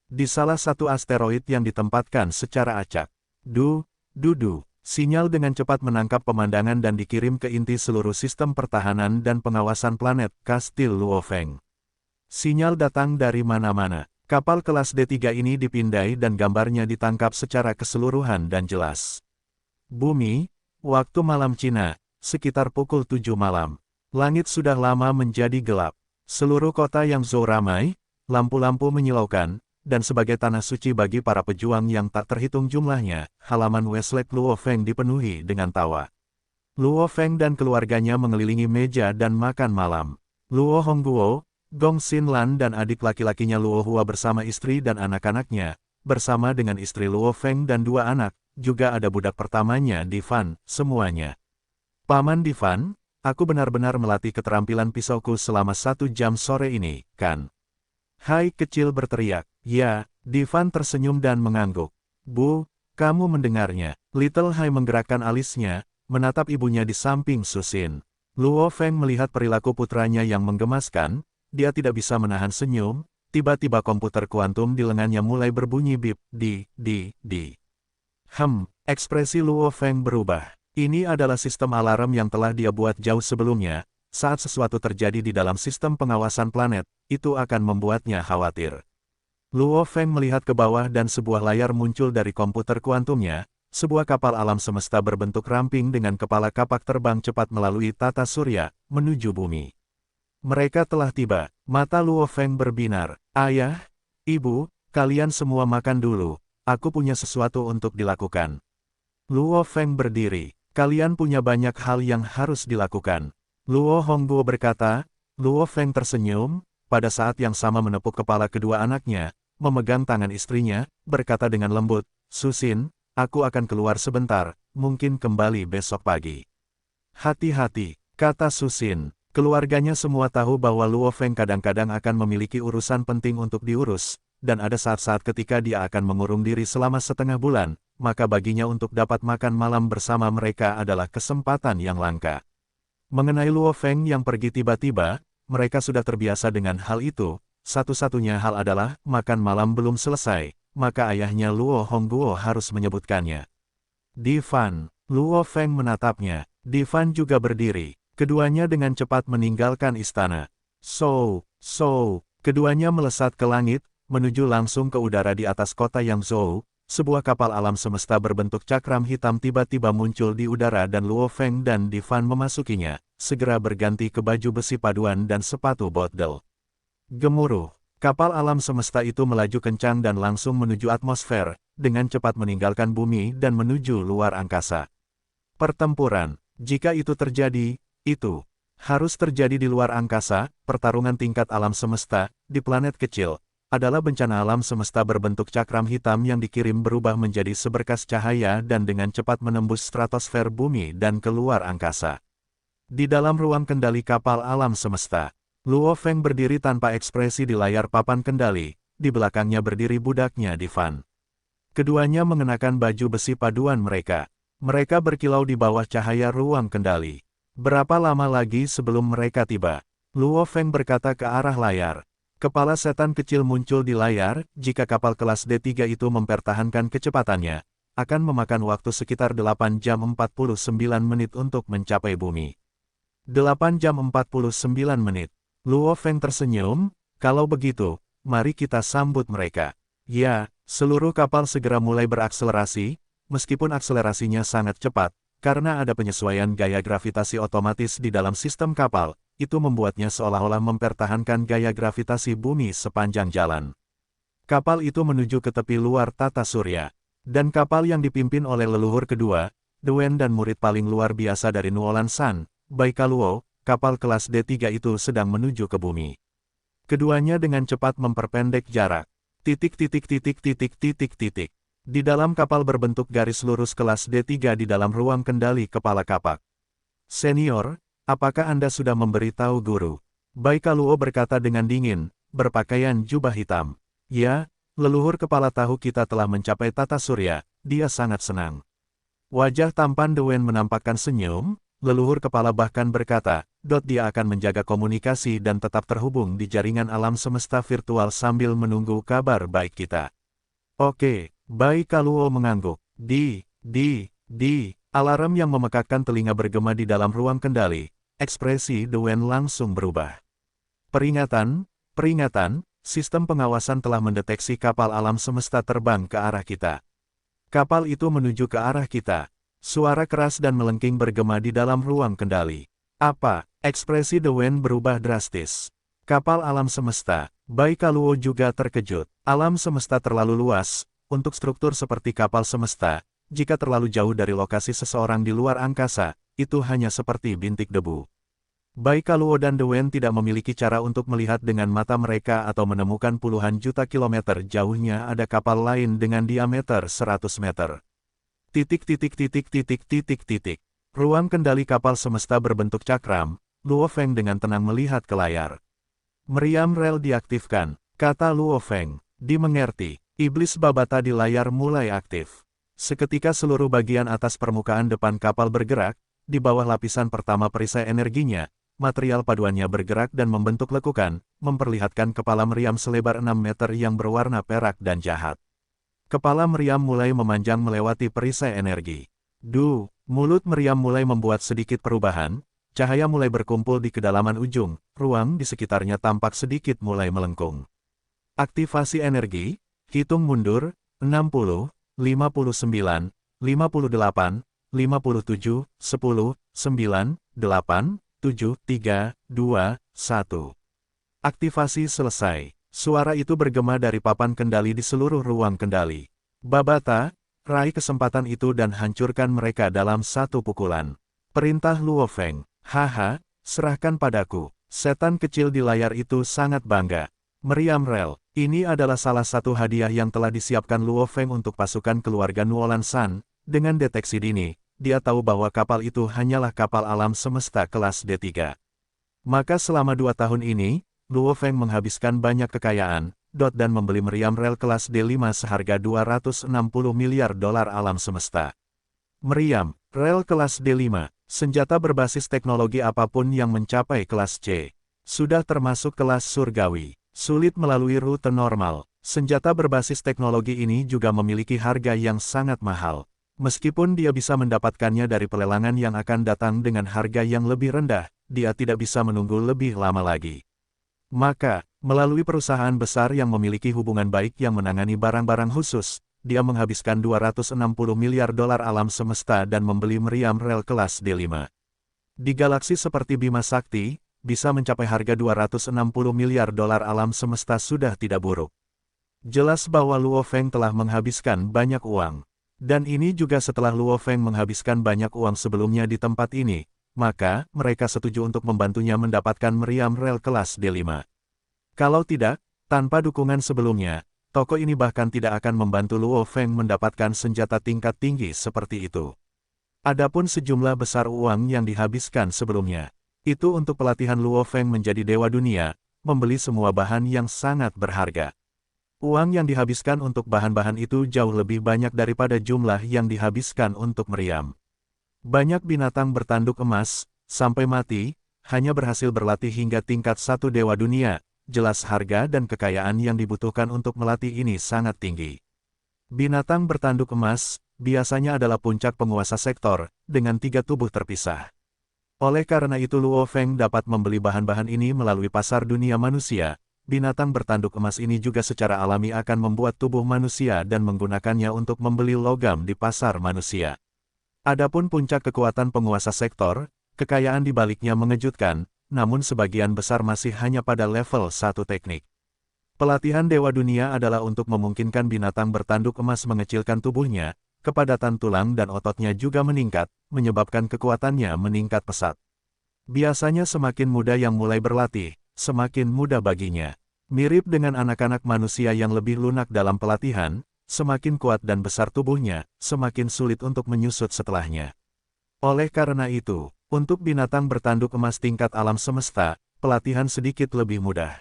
Di salah satu asteroid yang ditempatkan secara acak. Sinyal dengan cepat menangkap pemandangan dan dikirim ke inti seluruh sistem pertahanan dan pengawasan planet, Kastil Luofeng. Sinyal datang dari mana-mana. Kapal kelas D3 ini dipindai dan gambarnya ditangkap secara keseluruhan dan jelas. Bumi, waktu malam Cina, sekitar pukul 7 malam. Langit sudah lama menjadi gelap. Seluruh kota yang Zhou ramai, lampu-lampu menyilaukan, dan sebagai tanah suci bagi para pejuang yang tak terhitung jumlahnya, halaman Westlake Luofeng dipenuhi dengan tawa. Luofeng dan keluarganya mengelilingi meja dan makan malam. Luo Hongguo, Gong Xinlan dan adik laki-lakinya Luo Hua bersama istri dan anak-anaknya, bersama dengan istri Luofeng dan 2 anak, juga ada budak pertamanya Difan, semuanya. Paman Difan, aku benar-benar melatih keterampilan pisauku selama 1 jam sore ini, kan? Hai kecil berteriak. Ya, Difan tersenyum dan mengangguk. Bu, kamu mendengarnya. Little Hai menggerakkan alisnya, menatap ibunya di samping Susin. Luo Feng melihat perilaku putranya yang menggemaskan, dia tidak bisa menahan senyum, tiba-tiba komputer kuantum di lengannya mulai berbunyi bip, ekspresi Luo Feng berubah. Ini adalah sistem alarm yang telah dia buat jauh sebelumnya. Saat sesuatu terjadi di dalam sistem pengawasan planet, itu akan membuatnya khawatir. Luo Feng melihat ke bawah dan sebuah layar muncul dari komputer kuantumnya, sebuah kapal alam semesta berbentuk ramping dengan kepala kapak terbang cepat melalui tata surya, menuju bumi. Mereka telah tiba, mata Luo Feng berbinar. Ayah, ibu, kalian semua makan dulu, aku punya sesuatu untuk dilakukan. Luo Feng berdiri, kalian punya banyak hal yang harus dilakukan. Luo Hongguo berkata. Luo Feng tersenyum, pada saat yang sama menepuk kepala kedua anaknya, memegang tangan istrinya, berkata dengan lembut, Susin, aku akan keluar sebentar, mungkin kembali besok pagi. Hati-hati, kata Susin. Keluarganya semua tahu bahwa Luo Feng kadang-kadang akan memiliki urusan penting untuk diurus, dan ada saat-saat ketika dia akan mengurung diri selama setengah bulan, maka baginya untuk dapat makan malam bersama mereka adalah kesempatan yang langka. Mengenai Luo Feng yang pergi tiba-tiba, mereka sudah terbiasa dengan hal itu. Satu-satunya hal adalah, makan malam belum selesai, maka ayahnya Luo Hongguo harus menyebutkannya. Difan, Luo Feng menatapnya. Difan juga berdiri. Keduanya dengan cepat meninggalkan istana. Keduanya melesat ke langit, menuju langsung ke udara di atas kota yang Zhou. Sebuah kapal alam semesta berbentuk cakram hitam tiba-tiba muncul di udara dan Luo Feng dan Difan memasukinya, segera berganti ke baju besi paduan dan sepatu botdel. Gemuruh, kapal alam semesta itu melaju kencang dan langsung menuju atmosfer, dengan cepat meninggalkan bumi dan menuju luar angkasa. Pertempuran, jika itu terjadi, itu harus terjadi di luar angkasa. Pertarungan tingkat alam semesta, di planet kecil, adalah bencana alam semesta berbentuk cakram hitam yang dikirim berubah menjadi seberkas cahaya dan dengan cepat menembus stratosfer bumi dan keluar angkasa. Di dalam ruang kendali kapal alam semesta, Luo Feng berdiri tanpa ekspresi di layar papan kendali, di belakangnya berdiri budaknya Difan. Keduanya mengenakan baju besi paduan mereka. Mereka berkilau di bawah cahaya ruang kendali. Berapa lama lagi sebelum mereka tiba? Luo Feng berkata ke arah layar. Kepala setan kecil muncul di layar. Jika kapal kelas D3 itu mempertahankan kecepatannya, akan memakan waktu sekitar 8 jam 49 menit untuk mencapai bumi. 8 jam 49 menit. Luo Feng tersenyum, kalau begitu, mari kita sambut mereka. Ya, seluruh kapal segera mulai berakselerasi, meskipun akselerasinya sangat cepat, karena ada penyesuaian gaya gravitasi otomatis di dalam sistem kapal, itu membuatnya seolah-olah mempertahankan gaya gravitasi bumi sepanjang jalan. Kapal itu menuju ke tepi luar tata surya, dan kapal yang dipimpin oleh leluhur kedua, Dewen dan murid paling luar biasa dari Nuolan San, Baikaluo, kapal kelas D3 itu sedang menuju ke bumi. Keduanya dengan cepat memperpendek jarak. Di dalam kapal berbentuk garis lurus kelas D3 di dalam ruang kendali kepala kapak. Senior, apakah Anda sudah memberitahu guru? Baikaluo berkata dengan dingin, berpakaian jubah hitam. Ya, leluhur kepala tahu kita telah mencapai tata surya, dia sangat senang. Wajah tampan Dewen menampakkan senyum, leluhur kepala bahkan berkata, Dia akan menjaga komunikasi dan tetap terhubung di jaringan alam semesta virtual sambil menunggu kabar baik kita. Oke, baik, Kaluo mengangguk. Alarm yang memekakkan telinga bergema di dalam ruang kendali. Ekspresi Dewen langsung berubah. Peringatan, sistem pengawasan telah mendeteksi kapal alam semesta terbang ke arah kita. Kapal itu menuju ke arah kita. Suara keras dan melengking bergema di dalam ruang kendali. Apa? Ekspresi Dewen berubah drastis. Kapal alam semesta. Bai Kaluo juga terkejut. Alam semesta terlalu luas untuk struktur seperti kapal semesta. Jika terlalu jauh dari lokasi seseorang di luar angkasa, itu hanya seperti bintik debu. Bai Kaluo dan Dewen tidak memiliki cara untuk melihat dengan mata mereka atau menemukan puluhan juta kilometer jauhnya ada kapal lain dengan diameter 100 meter. Ruang kendali kapal semesta berbentuk cakram. Luo Feng dengan tenang melihat ke layar. Meriam rel diaktifkan, kata Luo Feng. Dimengerti. Iblis babata di layar mulai aktif. Seketika seluruh bagian atas permukaan depan kapal bergerak, di bawah lapisan pertama perisai energinya, material paduannya bergerak dan membentuk lekukan, memperlihatkan kepala meriam selebar 6 meter yang berwarna perak dan jahat. Kepala meriam mulai memanjang melewati perisai energi. Mulut meriam mulai membuat sedikit perubahan, cahaya mulai berkumpul di kedalaman ujung, ruang di sekitarnya tampak sedikit mulai melengkung. Aktivasi energi, hitung mundur, 60, 59, 58, 57, 10, 9, 8, 7, 3, 2, 1. Aktivasi selesai. Suara itu bergema dari papan kendali di seluruh ruang kendali. Babata, raih kesempatan itu dan hancurkan mereka dalam satu pukulan. Perintah Luo Feng. Haha, serahkan padaku. Setan kecil di layar itu sangat bangga. Meriam rel, ini adalah salah satu hadiah yang telah disiapkan Luo Feng untuk pasukan keluarga Nuolan San. Dengan deteksi dini, dia tahu bahwa kapal itu hanyalah kapal alam semesta kelas D3. Maka selama 2 tahun ini, Luo Feng menghabiskan banyak kekayaan, dan membeli meriam rel kelas D5 seharga 260 miliar dolar alam semesta. Meriam, rel kelas D5, senjata berbasis teknologi apapun yang mencapai kelas C. Sudah termasuk kelas surgawi. Sulit melalui rute normal. Senjata berbasis teknologi ini juga memiliki harga yang sangat mahal. Meskipun dia bisa mendapatkannya dari pelelangan yang akan datang dengan harga yang lebih rendah, dia tidak bisa menunggu lebih lama lagi. Maka, melalui perusahaan besar yang memiliki hubungan baik yang menangani barang-barang khusus, dia menghabiskan 260 miliar dolar alam semesta dan membeli meriam rel kelas D5. Di galaksi seperti Bima Sakti, bisa mencapai harga 260 miliar dolar alam semesta sudah tidak buruk. Jelas bahwa Luo Feng telah menghabiskan banyak uang. Dan ini juga setelah Luo Feng menghabiskan banyak uang sebelumnya di tempat ini, maka mereka setuju untuk membantunya mendapatkan meriam rel kelas D5. Kalau tidak, tanpa dukungan sebelumnya, toko ini bahkan tidak akan membantu Luo Feng mendapatkan senjata tingkat tinggi seperti itu. Adapun sejumlah besar uang yang dihabiskan sebelumnya, itu untuk pelatihan Luo Feng menjadi dewa dunia, membeli semua bahan yang sangat berharga. Uang yang dihabiskan untuk bahan-bahan itu jauh lebih banyak daripada jumlah yang dihabiskan untuk meriam. Banyak binatang bertanduk emas, sampai mati, hanya berhasil berlatih hingga tingkat 1 dewa dunia. Jelas harga dan kekayaan yang dibutuhkan untuk melatih ini sangat tinggi. Binatang bertanduk emas, biasanya adalah puncak penguasa sektor, dengan 3 tubuh terpisah. Oleh karena itu Luo Feng dapat membeli bahan-bahan ini melalui pasar dunia manusia. Binatang bertanduk emas ini juga secara alami akan membuat tubuh manusia dan menggunakannya untuk membeli logam di pasar manusia. Adapun puncak kekuatan penguasa sektor, kekayaan di baliknya mengejutkan, namun sebagian besar masih hanya pada level 1 teknik. Pelatihan Dewa Dunia adalah untuk memungkinkan binatang bertanduk emas mengecilkan tubuhnya, kepadatan tulang dan ototnya juga meningkat, menyebabkan kekuatannya meningkat pesat. Biasanya semakin muda yang mulai berlatih, semakin mudah baginya. Mirip dengan anak-anak manusia yang lebih lunak dalam pelatihan, semakin kuat dan besar tubuhnya, semakin sulit untuk menyusut setelahnya. Oleh karena itu, untuk binatang bertanduk emas tingkat alam semesta, pelatihan sedikit lebih mudah.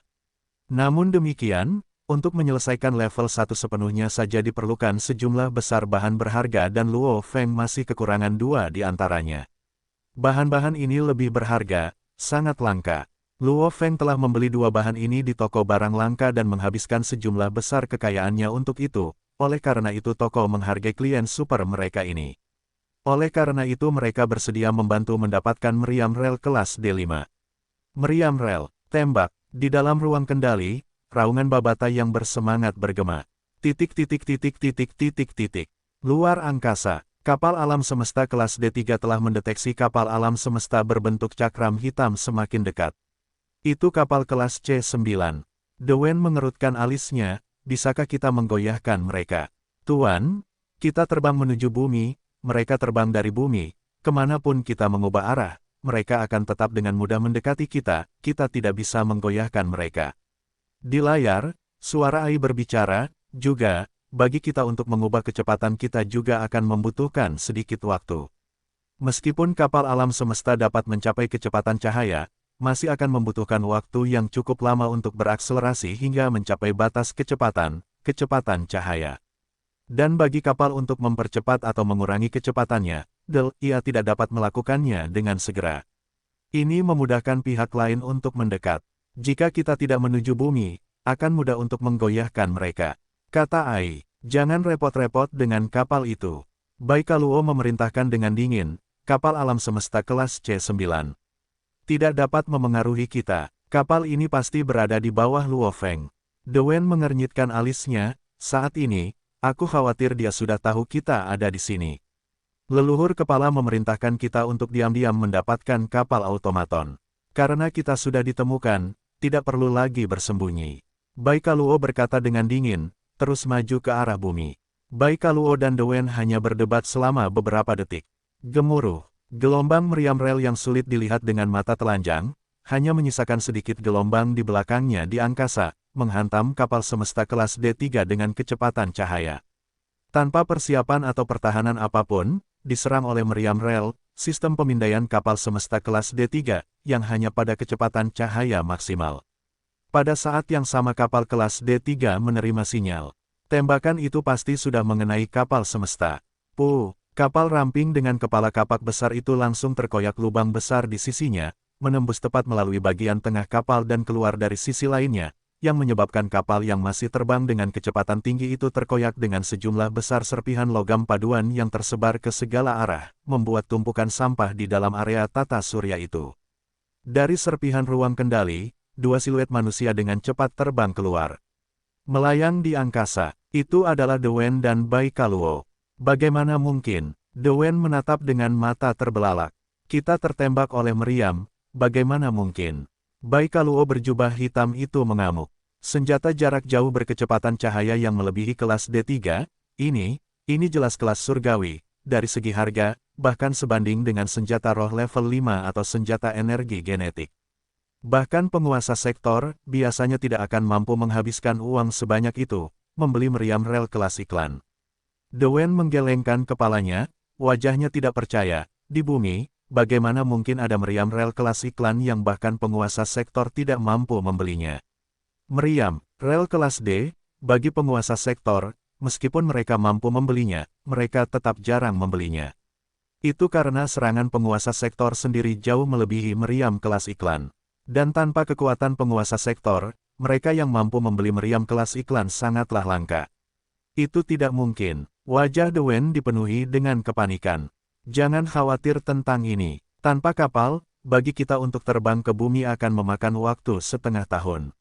Namun demikian, untuk menyelesaikan level 1 sepenuhnya saja diperlukan sejumlah besar bahan berharga dan Luo Feng masih kekurangan 2 di antaranya. Bahan-bahan ini lebih berharga, sangat langka. Luo Feng telah membeli dua bahan ini di toko barang langka dan menghabiskan sejumlah besar kekayaannya untuk itu, oleh karena itu toko menghargai klien super mereka ini. Oleh karena itu mereka bersedia membantu mendapatkan meriam rel kelas D5. Meriam rel, tembak, di dalam ruang kendali, raungan Babata yang bersemangat bergema. Titik titik titik titik titik titik. Luar angkasa, kapal alam semesta kelas D3 telah mendeteksi kapal alam semesta berbentuk cakram hitam semakin dekat. Itu kapal kelas C9. Dewen mengerutkan alisnya, bisakah kita menggoyahkan mereka? Tuan, kita terbang menuju bumi. Mereka terbang dari bumi, kemanapun kita mengubah arah, mereka akan tetap dengan mudah mendekati kita tidak bisa menggoyahkan mereka. Di layar, suara Ai berbicara, juga, bagi kita untuk mengubah kecepatan kita juga akan membutuhkan sedikit waktu. Meskipun kapal alam semesta dapat mencapai kecepatan cahaya, masih akan membutuhkan waktu yang cukup lama untuk berakselerasi hingga mencapai batas kecepatan cahaya. Dan bagi kapal untuk mempercepat atau mengurangi kecepatannya, ia tidak dapat melakukannya dengan segera. Ini memudahkan pihak lain untuk mendekat. Jika kita tidak menuju bumi, akan mudah untuk menggoyahkan mereka. Kata Ai, jangan repot-repot dengan kapal itu. Baikaluo memerintahkan dengan dingin, kapal alam semesta kelas C9. Tidak dapat memengaruhi kita, kapal ini pasti berada di bawah Luo Feng. Dewen mengernyitkan alisnya, saat ini, aku khawatir dia sudah tahu kita ada di sini. Leluhur kepala memerintahkan kita untuk diam-diam mendapatkan kapal automaton. Karena kita sudah ditemukan, tidak perlu lagi bersembunyi. Baikaluo berkata dengan dingin, terus maju ke arah bumi. Baikaluo dan Dewen hanya berdebat selama beberapa detik. Gemuruh, gelombang meriam rel yang sulit dilihat dengan mata telanjang, hanya menyisakan sedikit gelombang di belakangnya di angkasa, menghantam kapal semesta kelas D3 dengan kecepatan cahaya. Tanpa persiapan atau pertahanan apapun, diserang oleh meriam rel, sistem pemindaian kapal semesta kelas D3, yang hanya pada kecepatan cahaya maksimal. Pada saat yang sama kapal kelas D3 menerima sinyal. Tembakan itu pasti sudah mengenai kapal semesta. Kapal ramping dengan kepala kapak besar itu langsung terkoyak lubang besar di sisinya, menembus tepat melalui bagian tengah kapal dan keluar dari sisi lainnya, yang menyebabkan kapal yang masih terbang dengan kecepatan tinggi itu terkoyak dengan sejumlah besar serpihan logam paduan yang tersebar ke segala arah, membuat tumpukan sampah di dalam area tata surya itu. Dari serpihan ruang kendali, dua siluet manusia dengan cepat terbang keluar. Melayang di angkasa, itu adalah Dewen dan Baikaluo. Bagaimana mungkin? Dewen menatap dengan mata terbelalak. Kita tertembak oleh meriam, bagaimana mungkin? Baikaluo berjubah hitam itu mengamuk. Senjata jarak jauh berkecepatan cahaya yang melebihi kelas D3, ini jelas kelas surgawi, dari segi harga, bahkan sebanding dengan senjata roh level 5 atau senjata energi genetik. Bahkan penguasa sektor, biasanya tidak akan mampu menghabiskan uang sebanyak itu, membeli meriam rel kelas iklan. Dewen menggelengkan kepalanya, wajahnya tidak percaya, di bumi, bagaimana mungkin ada meriam rel kelas iklan yang bahkan penguasa sektor tidak mampu membelinya. Meriam, rel kelas D, bagi penguasa sektor, meskipun mereka mampu membelinya, mereka tetap jarang membelinya. Itu karena serangan penguasa sektor sendiri jauh melebihi meriam kelas iklan. Dan tanpa kekuatan penguasa sektor, mereka yang mampu membeli meriam kelas iklan sangatlah langka. Itu tidak mungkin. Wajah Dewen dipenuhi dengan kepanikan. Jangan khawatir tentang ini. Tanpa kapal, bagi kita untuk terbang ke bumi akan memakan waktu setengah tahun.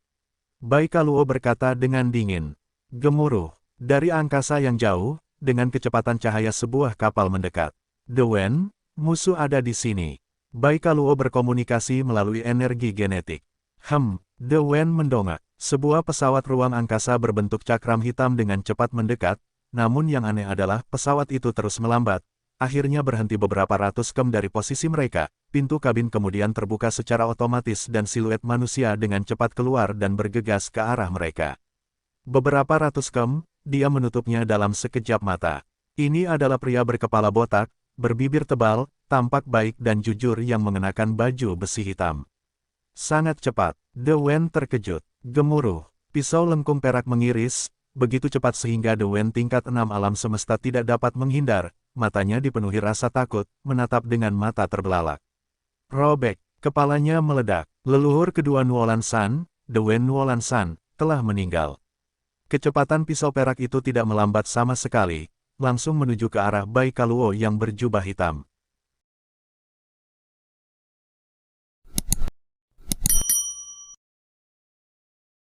Baikaluo berkata dengan dingin. Gemuruh. Dari angkasa yang jauh, dengan kecepatan cahaya sebuah kapal mendekat. Dewen, musuh ada di sini. Baikaluo berkomunikasi melalui energi genetik. Dewen mendongak. Sebuah pesawat ruang angkasa berbentuk cakram hitam dengan cepat mendekat, namun yang aneh adalah pesawat itu terus melambat. Akhirnya berhenti beberapa ratus km dari posisi mereka, pintu kabin kemudian terbuka secara otomatis dan siluet manusia dengan cepat keluar dan bergegas ke arah mereka. Beberapa ratus km, dia menutupnya dalam sekejap mata. Ini adalah pria berkepala botak, berbibir tebal, tampak baik dan jujur yang mengenakan baju besi hitam. Sangat cepat, Dewen terkejut. Gemuruh, pisau lengkung perak mengiris, begitu cepat sehingga Dewen tingkat 6 alam semesta tidak dapat menghindar, matanya dipenuhi rasa takut, menatap dengan mata terbelalak. Robek, Kepalanya meledak. Leluhur kedua Nuolan San, Dewen Nuolan San, telah meninggal. Kecepatan pisau perak itu tidak melambat sama sekali, langsung menuju ke arah Bai Kaluo yang berjubah hitam.